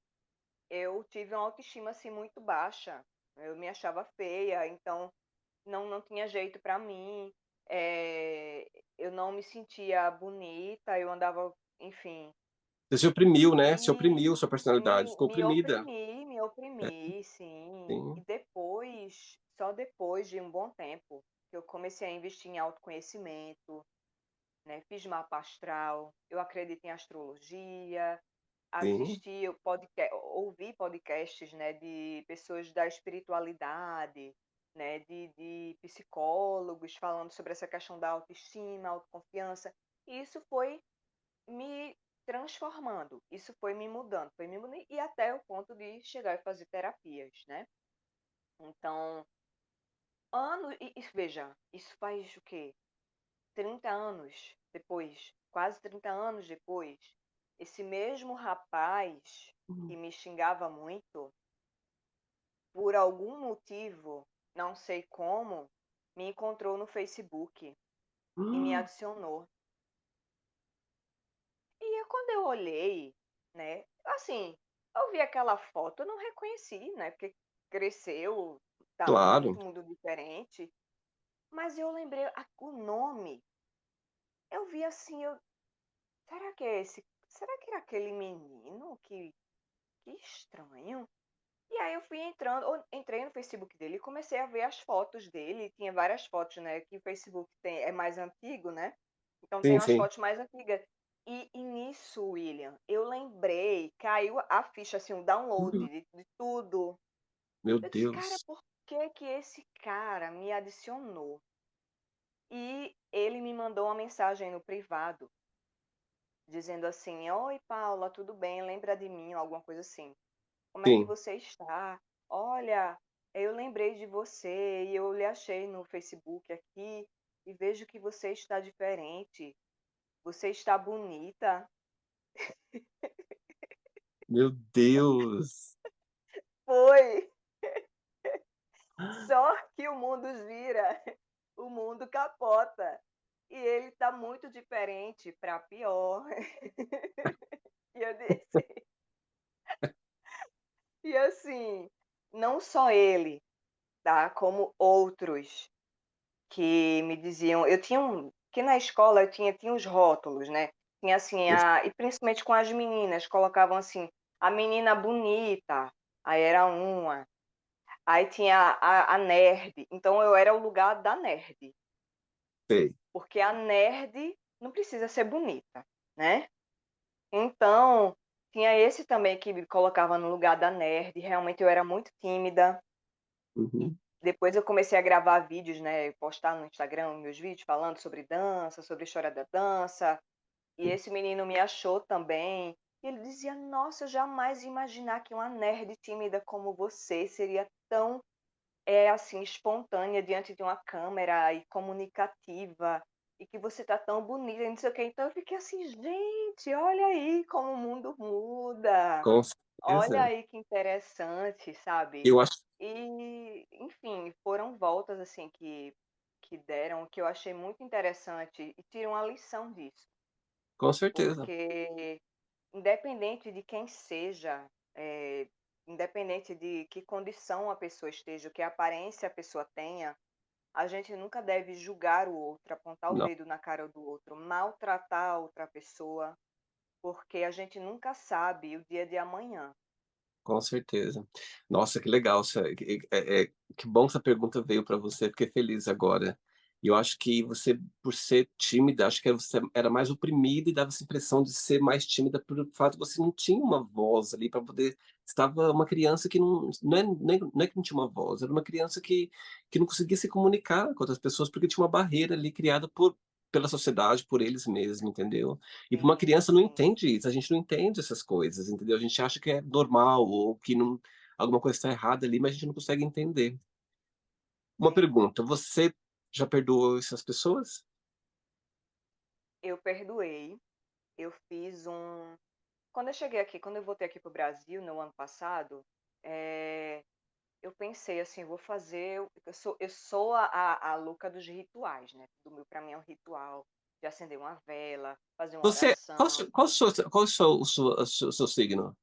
eu tive uma autoestima, assim, muito baixa. Eu me achava feia, então não tinha jeito para mim, eu não me sentia bonita, eu andava, enfim, Você se oprimiu, né, se e oprimiu sua personalidade, ficou oprimida. me oprimi, sim. E Sim, depois, só depois de um bom tempo, que eu comecei a investir em autoconhecimento, né, fiz mapa astral, eu acredito em astrologia, sim, assisti o ouvi podcasts, né, de pessoas da espiritualidade, né, de psicólogos falando sobre essa questão da autoestima, autoconfiança, e isso foi me transformando, isso foi me mudando e até o ponto de chegar e fazer terapias, né. Então, veja, isso faz o quê? 30 anos depois, quase 30 anos depois, esse mesmo rapaz que Hum. me xingava muito, por algum motivo, não sei como, me encontrou no Facebook e me Hum. adicionou. E quando eu olhei, né, assim, eu vi aquela foto, eu não reconheci, né, porque cresceu, tá Claro. muito mundo diferente, mas eu lembrei o nome, eu vi assim, será que é esse? Será que era aquele menino que estranho? E aí eu fui entrei no Facebook dele e comecei a ver as fotos dele, tinha várias fotos, né, que o Facebook é mais antigo, né, então tem Sim, umas sim. fotos mais antigas. E nisso, William, eu lembrei, caiu a ficha, assim, um download Hum. de tudo. Meu Eu disse: "Cara, Deus. por que que esse cara me adicionou?". E ele me mandou uma mensagem no privado, dizendo assim: "Oi, Paula, tudo bem? Lembra de mim?", ou alguma coisa assim. "Como é que Sim. você está? Olha, eu lembrei de você e eu lhe achei no Facebook aqui e vejo que você está diferente. Você está bonita". Meu Deus. Foi. Só que o mundo gira, o mundo capota. E ele está muito diferente para pior. E eu disse, e assim, não só ele, tá? Como outros que me diziam, eu tinha que na escola eu tinha os rótulos, né? Tinha assim, Eu e principalmente com as meninas, colocavam assim, a menina bonita, aí era uma. Aí tinha a nerd, então eu era o lugar da nerd, sei. porque a nerd não precisa ser bonita, né. Então, tinha esse também que me colocava no lugar da nerd, realmente eu era muito tímida, e Uhum. depois eu comecei a gravar vídeos, né, postar no Instagram meus vídeos falando sobre dança, sobre a história da dança, e esse menino me achou também, e ele dizia: "Nossa, eu jamais ia imaginar que uma nerd tímida como você seria tão assim, espontânea diante de uma câmera e comunicativa, e que você tá tão bonita e não sei o quê". Então eu fiquei assim: "Gente, olha aí como o mundo muda, Com olha certeza. aí que interessante", sabe. Eu acho E, enfim, foram voltas, assim, que deram, que eu achei muito interessante e tiro uma lição disso, com certeza. porque independente de quem seja, independente de que condição a pessoa esteja, que aparência a pessoa tenha, a gente nunca deve julgar o outro, apontar o Não, dedo na cara do outro, maltratar a outra pessoa, porque a gente nunca sabe o dia de amanhã. com certeza. Nossa, que legal, que bom que essa pergunta veio para você, fiquei feliz agora. E eu acho que você, por ser tímida, acho que você era mais oprimida e dava essa impressão de ser mais tímida pelo fato de você não tinha uma voz ali para poder estava uma criança que não é que não tinha uma voz, era uma criança que não conseguia se comunicar com outras pessoas, porque tinha uma barreira ali criada pela sociedade, por eles mesmos, entendeu. E para uma Sim, criança não sim, entende isso, a gente não entende essas coisas, entendeu. A gente acha que é normal ou que não alguma coisa está errada ali, mas a gente não consegue entender. Uma sim. pergunta, você já perdoou essas pessoas? Eu perdoei, eu fiz um quando eu cheguei aqui, quando eu voltei aqui para o Brasil no ano passado, eu pensei assim: "Vou fazer", eu sou a louca dos rituais, né, tudo meu para mim é um ritual, de acender uma vela, fazer uma Você oração. qual o seu o seu signo?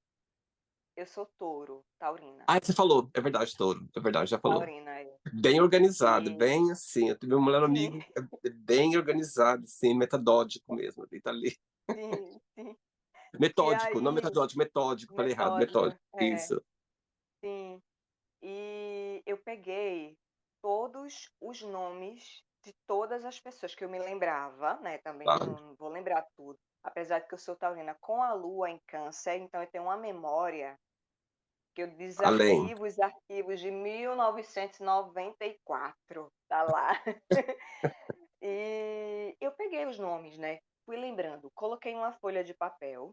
Eu sou touro, taurina, Ah, você falou, é verdade, touro, é verdade, já falou. taurina é. Bem organizado, E bem assim, eu tive um melhor sim, amigo, é bem organizado, assim, metodódico mesmo, ele tá ali. sim, sim. E Metódico, não aí metodótico, metódico, falei errado, metódica, metódico, isso. sim. E eu peguei todos os nomes de todas as pessoas que eu me lembrava, né, também Claro, não vou lembrar tudo, apesar de que eu sou taurina com a lua em câncer, então eu tenho uma memória que eu além, desarquivo os arquivos de 1994, tá lá. E eu peguei os nomes, né, fui lembrando, coloquei em uma folha de papel,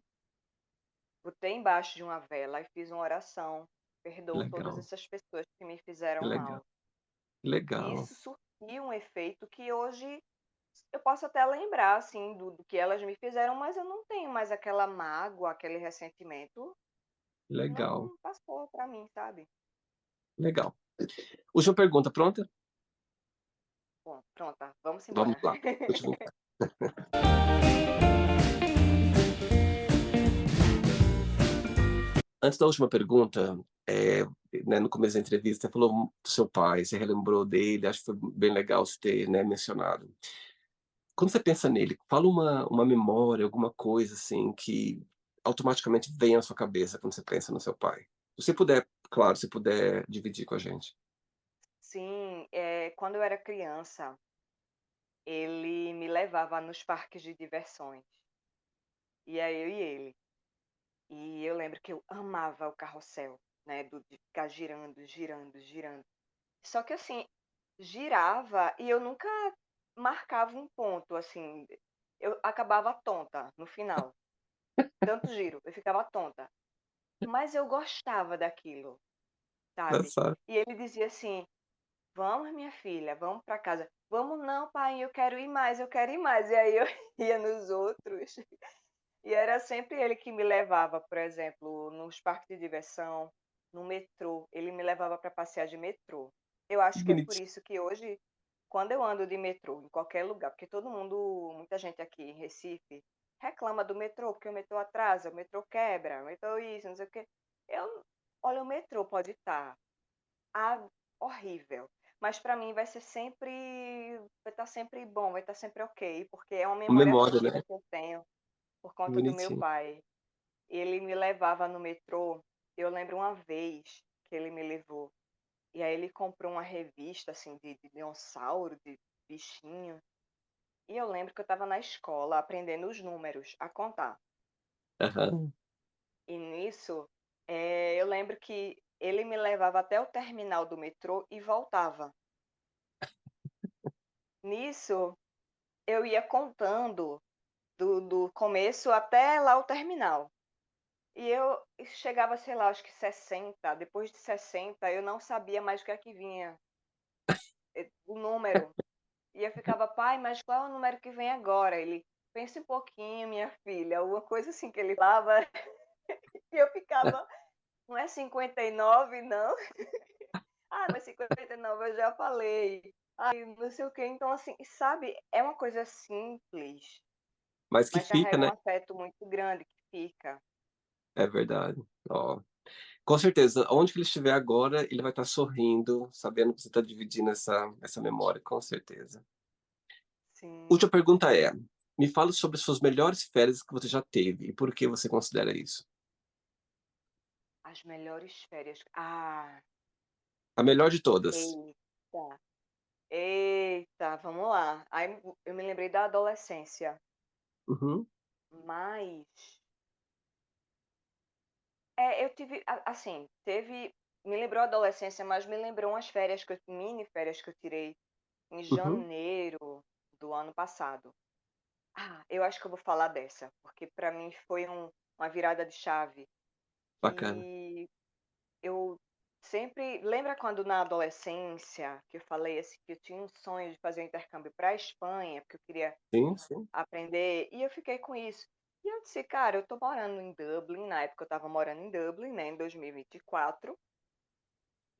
botei embaixo de uma vela e fiz uma oração, que perdoo todas legal, essas pessoas que me que fizeram legal, mal. que E legal, isso surtiu um efeito que hoje eu posso até lembrar, assim, do que elas me fizeram, mas eu não tenho mais aquela mágoa, aquele ressentimento, legal, não passou pra mim, sabe. legal. Última pergunta, pronta? Bom, pronta, vamos Vamos embora. lá, última. Antes da última pergunta, né, no começo da entrevista, você falou do seu pai, você relembrou dele, acho que foi bem legal você ter, né, mencionado. Quando você pensa nele, fala uma memória, alguma coisa, assim, que automaticamente vem à sua cabeça quando você pensa no seu pai. Se você puder, claro, se puder dividir com a gente. Sim, quando eu era criança, ele me levava nos parques de diversões, ia eu e ele. E eu lembro que eu amava o carrossel, né, de ficar girando, girando, girando. Só que assim, girava e eu nunca marcava um ponto, assim, eu acabava tonta no final, tanto giro, eu ficava tonta. Mas eu gostava daquilo, sabe. Engraçado. E ele dizia assim: "Vamos minha filha, vamos para casa". "Vamos não pai, eu quero ir mais, eu quero ir mais". E aí eu ia nos outros, e era sempre ele que me levava, por exemplo, nos parques de diversão, no metrô, ele me levava para passear de metrô. Eu Que acho que é por bonitinho. isso que hoje, quando eu ando de metrô, em qualquer lugar, porque todo mundo, muita gente aqui em Recife, reclama do metrô, porque o metrô atrasa, o metrô quebra, o metrô isso, não sei o quê. Eu, olha, o metrô pode estar horrível, mas para mim vai estar sempre bom, vai estar sempre ok, porque é uma Uma memória memória, afetiva né. que eu tenho por Que conta do meu bonitinho. pai. Ele me levava no metrô, eu lembro uma vez que ele me levou, e aí ele comprou uma revista, assim, de dinossauro, de bichinho, e eu lembro que eu estava na escola aprendendo os números, a contar. Aham. E nisso, eu lembro que ele me levava até o terminal do metrô e voltava. Nisso, eu ia contando do começo até lá o terminal. E eu chegava, sei lá, acho que 60, depois de 60 eu não sabia mais o que é que vinha, o número. E eu ficava: "Pai, mas qual é o número que vem agora?" Ele: "Pense um pouquinho, minha filha", alguma coisa assim que ele falava, e eu ficava: "Não é 59 não?" "Ah, mas 59 eu já falei". "Ai, não sei o quê". Então, assim, sabe, é uma coisa simples, Mas que mas fica, carrega um né. afeto muito grande que fica. É verdade. Ó, com certeza, onde que ele estiver agora, ele vai estar sorrindo, sabendo que você está dividindo essa memória, com certeza. Sim, Última pergunta é: me fale sobre as suas melhores férias que você já teve e por que você considera isso? as melhores férias. A melhor de todas. Eita, eita. Eita, vamos lá. Aí eu me lembrei da adolescência, Uhum, mas eu tive, assim, me lembrou a adolescência, mas me lembrou umas férias mini férias que eu tirei em uhum, janeiro do ano passado. Ah, eu acho que eu vou falar dessa, porque para mim foi uma virada de chave bacana. que eu sempre. Lembra quando na adolescência que eu falei assim que eu tinha um sonho de fazer um intercâmbio para a Espanha, porque eu queria Sim, sim. aprender, e eu fiquei com isso. E eu disse, cara, eu tô morando em Dublin, na época eu tava morando em Dublin, né, em 2024,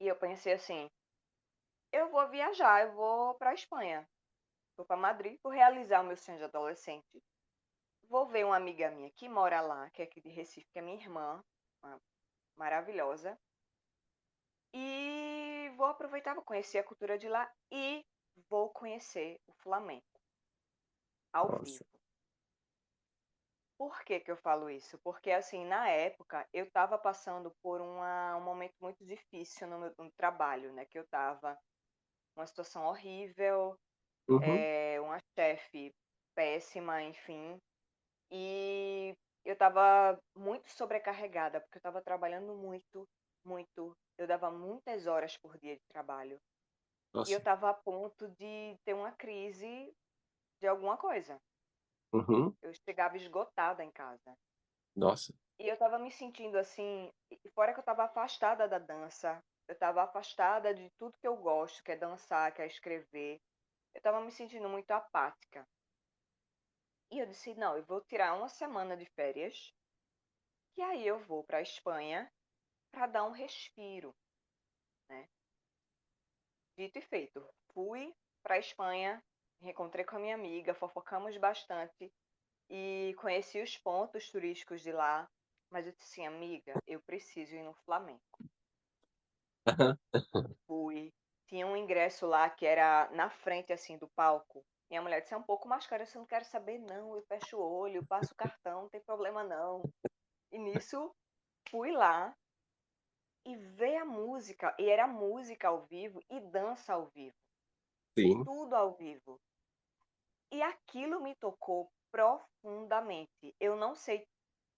e eu pensei assim, eu vou viajar, eu vou para a Espanha, vou para Madrid, vou realizar o meu sonho de adolescente. Vou ver uma amiga minha que mora lá, que é aqui de Recife, que é minha irmã, uma maravilhosa. E vou aproveitar, vou conhecer a cultura de lá e vou conhecer o flamenco ao Nossa. vivo. Por que que eu falo isso? Porque, assim, na época, eu estava passando por um momento muito difícil no trabalho, né? Que eu estava uma situação horrível, Uhum, uma chefe péssima, enfim. E eu estava muito sobrecarregada, porque eu estava trabalhando muito, muito. Eu dava muitas horas por dia de trabalho. E eu nossa. estava a ponto de ter uma crise de alguma coisa. Uhum, Eu chegava esgotada em casa. nossa. E eu estava me sentindo assim, e fora que eu estava afastada da dança, eu estava afastada de tudo que eu gosto, que é dançar, que é escrever. Eu estava me sentindo muito apática. E eu disse, não, eu vou tirar uma semana de férias, e aí eu vou para a Espanha para dar um respiro, né? Dito e feito. Fui para a Espanha, reencontrei com a minha amiga, fofocamos bastante e conheci os pontos turísticos de lá. Mas eu disse assim, amiga, eu preciso ir no Flamengo. Fui. Tinha um ingresso lá que era na frente, assim, do palco. Minha mulher disse, é um pouco mais caro. Eu não quero saber, não. Eu fecho o olho, passo o cartão, não tem problema, não. E nisso, fui lá e ver a música. E era música ao vivo e dança ao vivo. Sim. Tudo ao vivo. E aquilo me tocou profundamente. Eu não sei,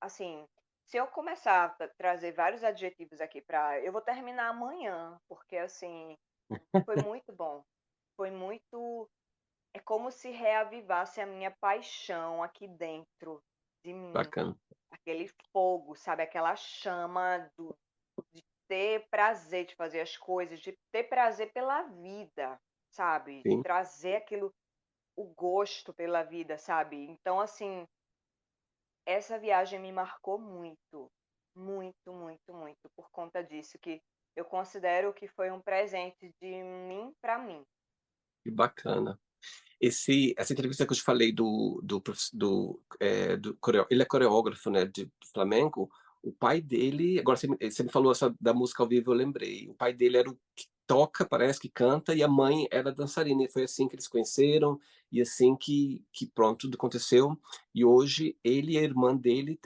assim, se eu começar a trazer vários adjetivos aqui para, eu vou terminar amanhã, porque assim, foi muito bom. Foi muito, é como se reavivasse a minha paixão aqui dentro de mim, Bacana. aquele fogo, sabe, aquela chama de ter prazer de fazer as coisas, de ter prazer pela vida, sabe? De Sim. trazer aquilo o gosto pela vida, sabe? Então, assim, essa viagem me marcou muito, muito, muito, muito, por conta disso, que eu considero que foi um presente de mim para mim. Que bacana. Essa entrevista que eu te falei do ele é coreógrafo, né, de flamenco. O pai dele, agora você me falou essa da música ao vivo, eu lembrei. O pai dele era o que toca, parece que canta, e a mãe era dançarina, e foi assim que eles se conheceram, e assim que pronto, tudo aconteceu. E hoje ele e a irmã dele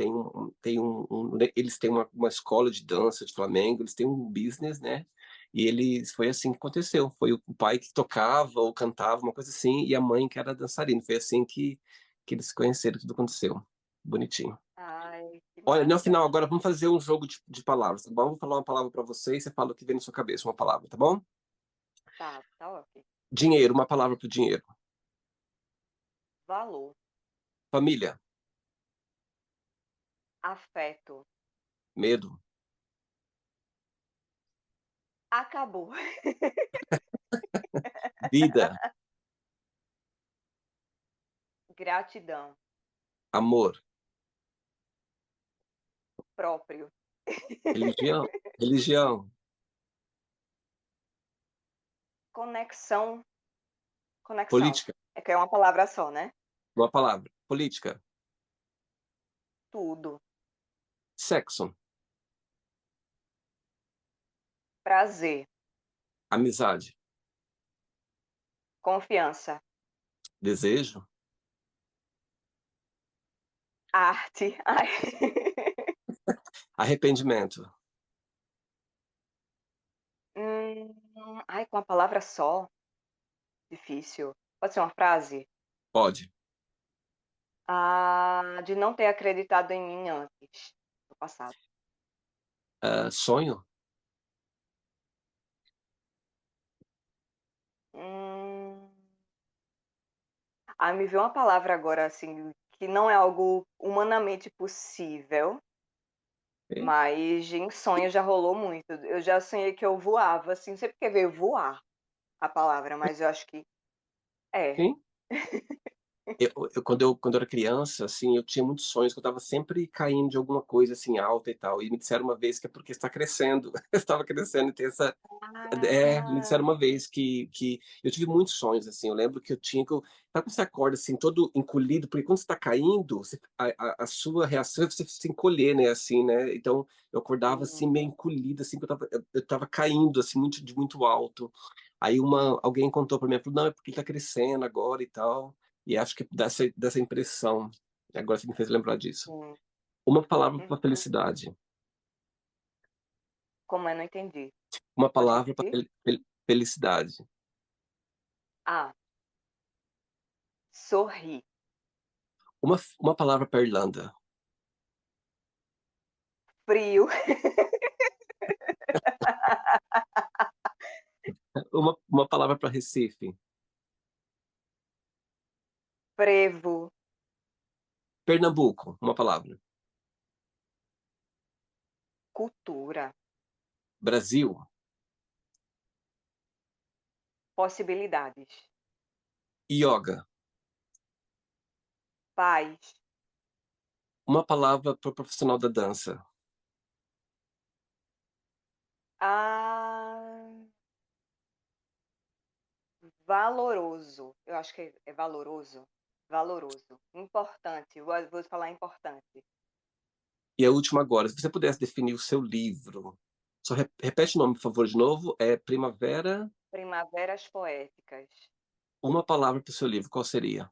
eles têm uma escola de dança de Flamengo, eles têm um business, né, e eles foi assim que aconteceu, foi o pai que tocava ou cantava, uma coisa assim, e a mãe que era dançarina, foi assim que eles se conheceram, tudo aconteceu. Bonitinho. Ai, que Olha, no massa. final agora vamos fazer um jogo de palavras, tá bom? Vou falar uma palavra para você e você fala o que vem na sua cabeça, uma palavra, tá bom? Tá, tá ok. Dinheiro, uma palavra para dinheiro. Valor, Família, afeto, medo, acabou. vida, Gratidão, amor, próprio. religião, religião, Conexão, conexão. política, É que é uma palavra só, né? uma palavra. Política, Tudo. sexo, Prazer, amizade, confiança, desejo, arte. Ai. arrependimento, Ai, com a palavra só. difícil. Pode ser uma frase? Pode. De não ter acreditado em mim antes, no passado. Sonho? Hum, me veio uma palavra agora, assim, que não é algo humanamente possível, Ok. mas em sonho já rolou muito. Eu já sonhei que eu voava, assim, não sei porque veio voar a palavra, mas eu acho que é. Sim. Quando eu era criança, assim, eu tinha muitos sonhos que eu estava sempre caindo de alguma coisa, assim, alta e tal, e me disseram uma vez que é porque está crescendo. Eu estava crescendo e tem essa me Ah, disseram uma vez que eu tive muitos sonhos, assim, eu lembro que eu tinha que eu sabe quando você acorda, assim, todo encolhido, porque quando você está caindo, você a sua reação é você se encolher, né, assim, né, então eu acordava, assim, sim. meio encolhido, assim, porque eu estava caindo, assim, muito alto. Aí alguém contou pra mim, falou: "Não, é porque ele tá crescendo agora e tal", e acho que dessa impressão. Agora você me fez lembrar disso. Sim. Uma palavra para Uhum. felicidade, Como é? Não entendi. uma Pode palavra para repetir? felicidade, Ah, sorri. uma palavra para Irlanda, Frio. uma palavra para Recife, Frevo. Pernambuco, uma palavra, Cultura. Brasil, Possibilidades. ioga, Paz. uma palavra para o profissional da dança, Ah, valoroso. Eu acho que é valoroso. Valoroso. Importante. Vou falar importante. e a última agora, se você pudesse definir o seu livro, só repete o nome, por favor, de novo, é Primavera, Primaveras poéticas. uma palavra para o seu livro, qual seria?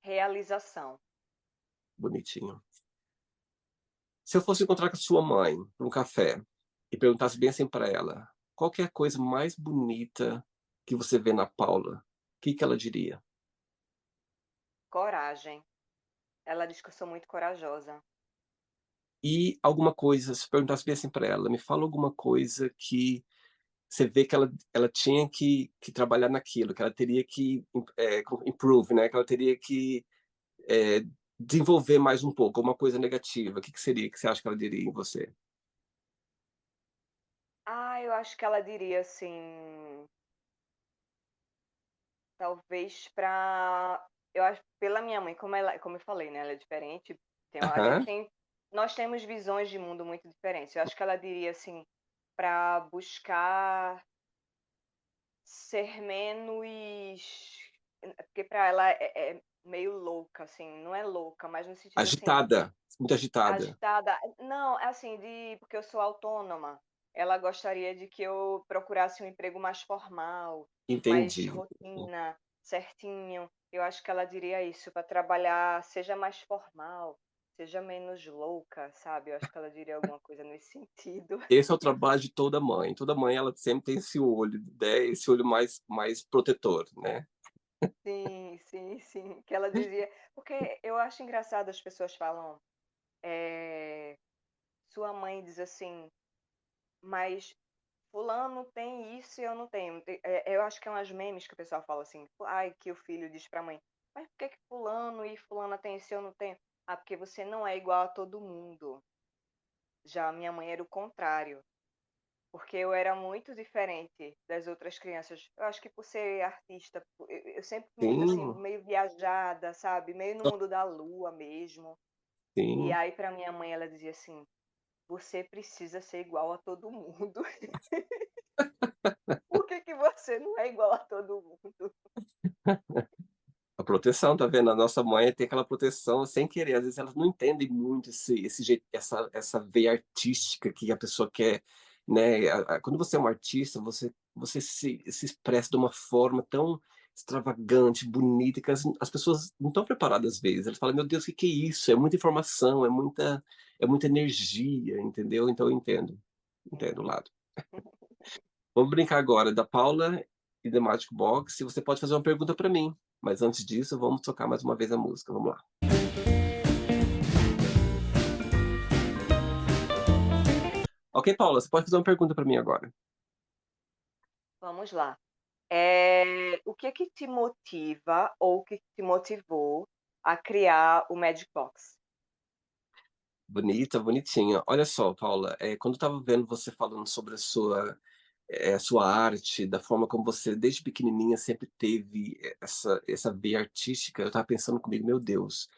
Realização. Bonitinho. Se eu fosse encontrar com a sua mãe para um café e perguntasse bem assim para ela, qual que é a coisa mais bonita que você vê na Paula? O que que ela diria? Coragem. Ela diz que eu sou muito corajosa. E alguma coisa, se perguntasse bem assim para ela, me fala alguma coisa que você vê que ela tinha que trabalhar naquilo, que ela teria que improve, né? Que ela teria que é, desenvolver mais um pouco, alguma coisa negativa. O que que seria que você acha que ela diria em você? Eu acho que ela diria assim, talvez pra eu acho pela minha mãe, como eu falei, né, ela é diferente, a gente Aham, tem nós temos visões de mundo muito diferentes. Eu acho que ela diria assim, para buscar ser menos porque para ela é meio louca, assim, não é louca, mas no sentido, assim, agitada, muito agitada. agitada. Não, é assim, porque eu sou autônoma, ela gostaria de que eu procurasse um emprego mais formal, mais Entendi. rotina, certinho. Eu acho que ela diria isso, para trabalhar seja mais formal, seja menos louca, sabe. Eu acho que ela diria alguma coisa nesse sentido. Esse é o trabalho de toda mãe. Toda mãe, ela sempre tem esse olho, né, esse olho mais protetor, né. Sim, sim, sim, que ela dizia porque eu acho engraçado as pessoas falam, eh, sua mãe diz assim: "Mas fulano tem isso e eu não tenho". Eu acho que é umas memes que o pessoal fala assim, ai, que o filho diz pra mãe: "Mas por que que fulano e fulana tem isso e eu não tenho?". "Ah, porque você não é igual a todo mundo". Já a minha mãe era o contrário, porque eu era muito diferente das outras crianças. Eu acho que por ser artista, eu sempre fui muito, assim, Sim, meio viajada, sabe, meio no mundo da lua mesmo. E sim. aí pra minha mãe ela dizia assim: "Você precisa ser igual a todo mundo". "Por que que você não é igual a todo mundo?". A proteção, tá vendo? A nossa mãe tem aquela proteção sem querer, às vezes elas não entendem muito esse jeito, essa veia artística que a pessoa quer, né. Quando você é um artista, você se expressa de uma forma tão extravagante, bonita, que as pessoas não estão preparadas às vezes, elas falam: "Meu Deus, o que que é isso? É muita informação, é muita energia", entendeu? Então eu entendo, Sim. entendo o lado. Vamos brincar agora da Paula e The Magic Box, e você pode fazer uma pergunta para mim. Mas antes disso, vamos tocar mais uma vez a música, vamos lá. Ok, Paula, você pode fazer uma pergunta para mim agora. Vamos lá. O que é que te motiva ou o que te motivou a criar o Magic Box? Bonita, bonitinha. Olha só, Paula, quando eu estava vendo você falando sobre a sua arte, da forma como você desde pequenininha sempre teve essa veia artística, eu estava pensando comigo: "Meu Deus,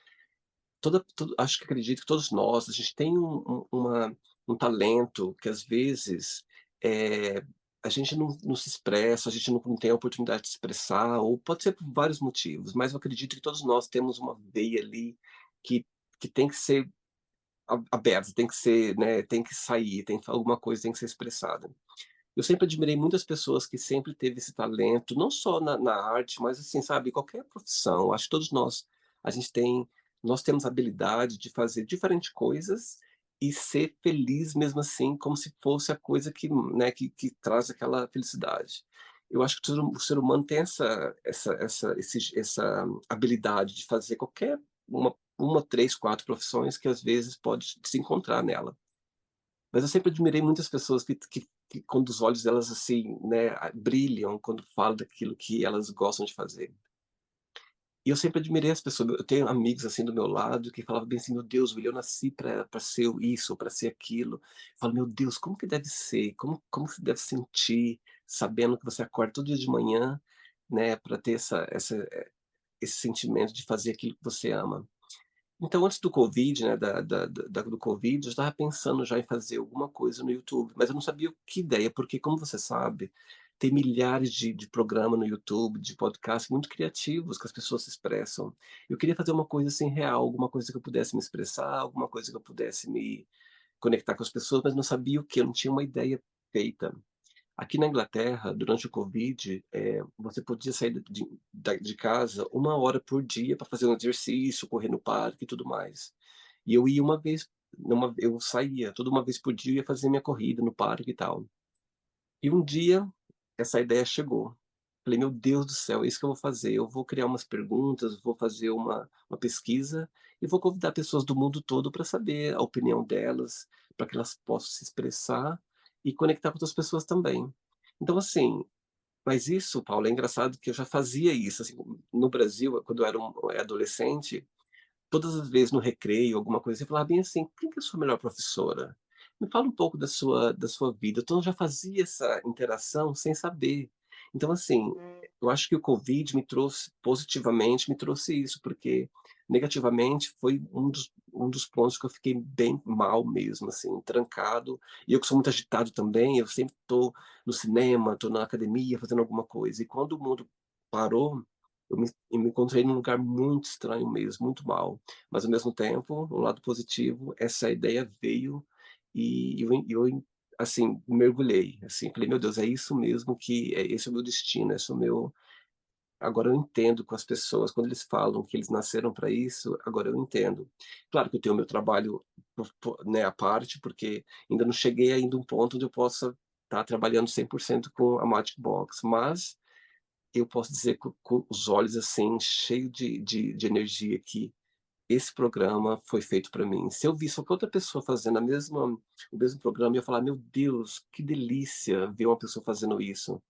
acho que acredito que todos nós, a gente tem um talento que às vezes, eh, a gente não se expressa, a gente não tem a oportunidade de se expressar, ou pode ser por vários motivos, mas eu acredito que todos nós temos uma veia ali que tem que ser aberta, tem que ser, né, tem que sair, alguma coisa tem que ser expressada. Eu sempre admirei muitas pessoas que sempre teve esse talento, não só na arte, mas assim, sabe, qualquer profissão. Acho que todos a gente tem nós temos a habilidade de fazer diferentes coisas e ser feliz mesmo assim, como se fosse a coisa que, né, que traz aquela felicidade. Eu acho que o ser humano tem essa habilidade de fazer qualquer uma, 3, 4 profissões que às vezes pode se encontrar nela. Mas eu sempre admirei muitas pessoas que quando os olhos delas, assim, né, brilham quando falam daquilo que elas gostam de fazer. E eu sempre admirei as pessoas. Eu tenho amigos, assim, do meu lado que falavam bem assim: "Meu Deus, William, eu nasci para ser isso ou pra ser aquilo". Eu falo: "Meu Deus, como que deve ser? Como você deve sentir sabendo que você acorda todo dia de manhã, né, para ter esse sentimento de fazer aquilo que você ama". Então, antes do Covid, né, do Covid, eu estava pensando já em fazer alguma coisa no YouTube, mas eu não sabia que ideia, porque como você sabe, tem milhares de programa no YouTube, de podcast muito criativos que as pessoas se expressam. Eu queria fazer uma coisa assim real, alguma coisa que eu pudesse me expressar, alguma coisa que eu pudesse me conectar com as pessoas, mas não sabia o que, eu não tinha uma ideia feita. Aqui na Inglaterra, durante o Covid, você podia sair de casa 1 hora por dia para fazer um exercício, correr no parque e tudo mais. E eu ia uma vez eu saía toda uma vez por dia, ia fazer minha corrida no parque e tal. E um dia, essa ideia chegou. Falei: "Meu Deus do céu, é isso que eu vou fazer. Eu vou criar umas perguntas, vou fazer uma pesquisa e vou convidar pessoas do mundo todo para saber a opinião delas, para que elas possam se expressar e conectar com outras pessoas também". Então, assim, mas isso, Paulo, é engraçado que eu já fazia isso, assim, no Brasil, quando eu era adolescente, todas as vezes no recreio, alguma coisa, você falava bem assim: "Quem que é a sua melhor professora? Me fala um pouco da sua vida". Então eu já fazia essa interação sem saber. Então, assim, Hum. eu acho que o Covid me trouxe positivamente, me trouxe isso, porque negativamente foi um dos pontos que eu fiquei bem mal mesmo, assim, trancado. E eu que sou muito agitado também, eu sempre estou no cinema, estou na academia fazendo alguma coisa. E quando o mundo parou, eu me encontrei num lugar muito estranho mesmo, muito mal. Mas ao mesmo tempo, um lado positivo, essa ideia veio e assim, mergulhei, assim, falei: "Meu Deus, é isso mesmo que esse é o meu destino, esse é o meu". Agora eu entendo com as pessoas, quando eles falam que eles nasceram para isso, agora eu entendo. Claro que eu tenho o meu trabalho né, à parte, porque ainda não cheguei ainda a um ponto onde eu possa estar trabalhando 100% com a Magic Box, mas eu posso dizer com os olhos, assim, cheio de energia que esse programa foi feito para mim. Se eu visse qualquer outra pessoa fazendo o mesmo programa, eu ia falar: "Meu Deus, que delícia ver uma pessoa fazendo isso".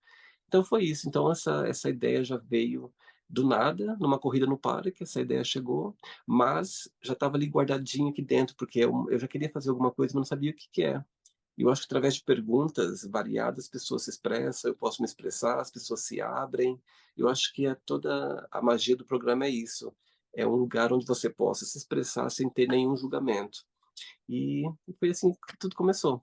Então foi isso, então essa ideia já veio do nada, numa corrida no parque, essa ideia chegou, mas já estava ali guardadinho aqui dentro, porque eu já queria fazer alguma coisa, mas não sabia o que que é. E eu acho que através de perguntas variadas, as pessoas se expressam, eu posso me expressar, as pessoas se abrem. Eu acho que toda a magia do programa é isso, é um lugar onde você possa se expressar sem ter nenhum julgamento. E foi assim que tudo começou.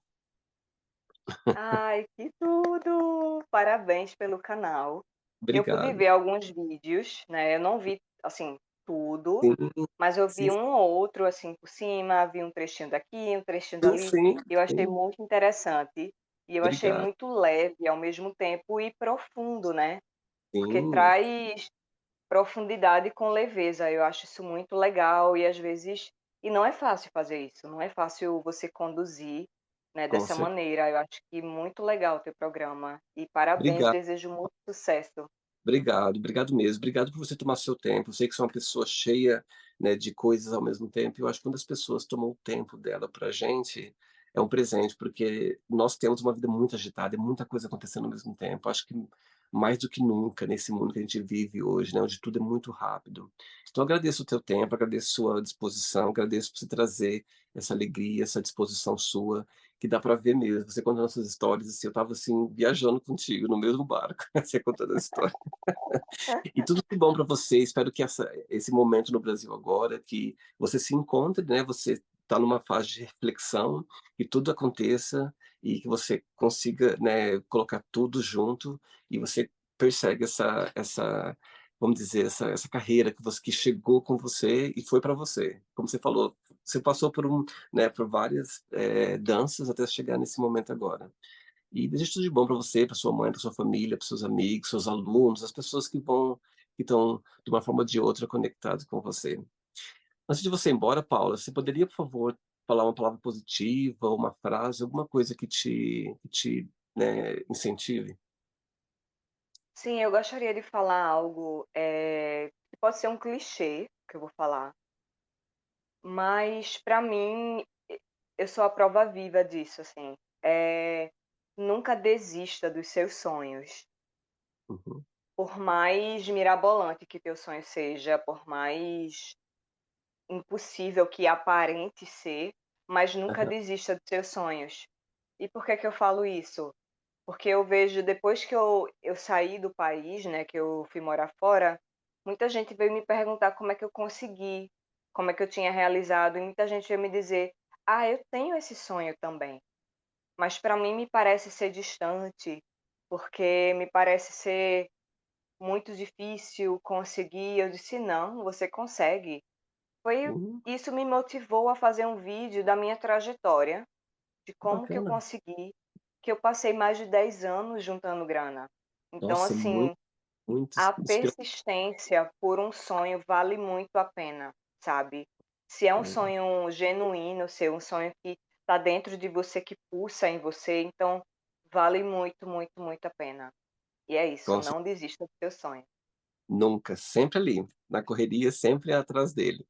Ai, que tudo! Parabéns pelo canal. Eu pude Obrigado. ver alguns vídeos, né, eu não vi, assim, tudo, Sim, mas eu sim, vi um ou outro, assim, por cima, vi um trechinho daqui, um trechinho sim, dali, sim, e eu achei sim. muito interessante, e eu achei Obrigado. muito leve ao mesmo tempo e profundo, né, porque Sim, traz profundidade com leveza, eu acho isso muito legal e às vezes e não é fácil fazer isso, não é fácil você conduzir né, Com dessa certeza. maneira. Eu acho que muito legal o teu programa. E parabéns, Obrigado. desejo muito sucesso. Obrigado, obrigado mesmo. Obrigado por você tomar seu tempo. Eu sei que você é uma pessoa cheia, né, de coisas ao mesmo tempo. Eu acho que quando as pessoas tomam o tempo dela pra gente, é um presente, porque nós temos uma vida muito agitada e muita coisa acontecendo ao mesmo tempo. Acho que mais do que nunca nesse mundo que a gente vive hoje, né, onde tudo é muito rápido. Então eu agradeço o teu tempo, agradeço sua disposição, agradeço por você trazer essa alegria, essa disposição sua, que dá pra ver mesmo. Você contando essas histórias, assim, eu estava assim viajando contigo no mesmo barco, você contando a história. E tudo de bom para você, espero que esse momento no Brasil agora, que você se encontre, né, você está numa fase de reflexão, que tudo aconteça e que você consiga, né, colocar tudo junto e você persegue vamos dizer, essa carreira que chegou com você e foi para você. Como você falou, você passou né, por várias, danças até chegar nesse momento agora. E desejo tudo de bom para você, para sua mãe, para sua família, para seus amigos, seus alunos, as pessoas que estão, de uma forma ou de outra, conectadas com você. Antes de você ir embora, Paula, você poderia, por favor, falar uma palavra positiva, uma frase, alguma coisa que te, né, incentive? Sim, eu gostaria de falar algo, que pode ser um clichê que eu vou falar, mas para mim, eu sou a prova viva disso, assim. Nunca desista dos seus sonhos. Uhum. Por mais mirabolante que teu sonho seja, por mais impossível que aparente ser, mas nunca Aham. desista dos seus sonhos. E por que que eu falo isso? Porque eu vejo depois que eu saí do país, né, que eu fui morar fora, muita gente veio me perguntar como é que eu consegui, como é que eu tinha realizado, e muita gente veio me dizer: "Ah, eu tenho esse sonho também", mas para mim me parece ser distante, porque me parece ser muito difícil conseguir. Eu disse: "Não, você consegue". Foi Uhum. Isso me motivou a fazer um vídeo da minha trajetória, de Que como que eu bacana. consegui, que eu passei mais de 10 anos juntando grana. Então, Nossa, muito, assim, muito a inspirador. persistência por um sonho vale muito a pena, sabe? Se é um sonho genuíno seu, um sonho que está dentro de você, que pulsa em você, então vale muito, muito, muito a pena. E é isso, Com não desista do seu sonho. Nunca, sempre ali, na correria, sempre atrás dele.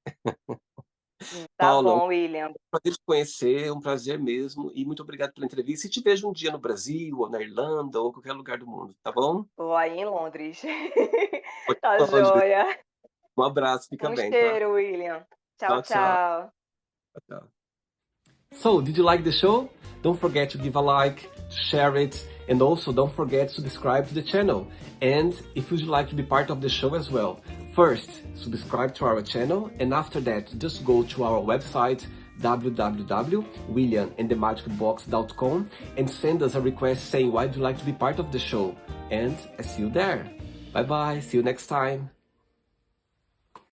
Tá Paula, um bom, William. prazer te conhecer, um prazer mesmo, e muito obrigado pela entrevista, e te vejo um dia no Brasil, ou na Irlanda, ou em qualquer lugar do mundo, tá bom? Vou aí em Londres. Pode Tá ir longe. joia. Um abraço, fica Um bem, tá? cheiro, William. Tchau, Tchau, tchau. tchau. Tchau. So, did you like the show? Don't forget to give a like, to share it, and also don't forget to subscribe to the channel. And if you'd like to be part of the show as well, first, subscribe to our channel, and after that, just go to our website, www.williamandthemagicbox.com, and send us a request saying why would you like to be part of the show. And I see you there. Bye bye, see you next time.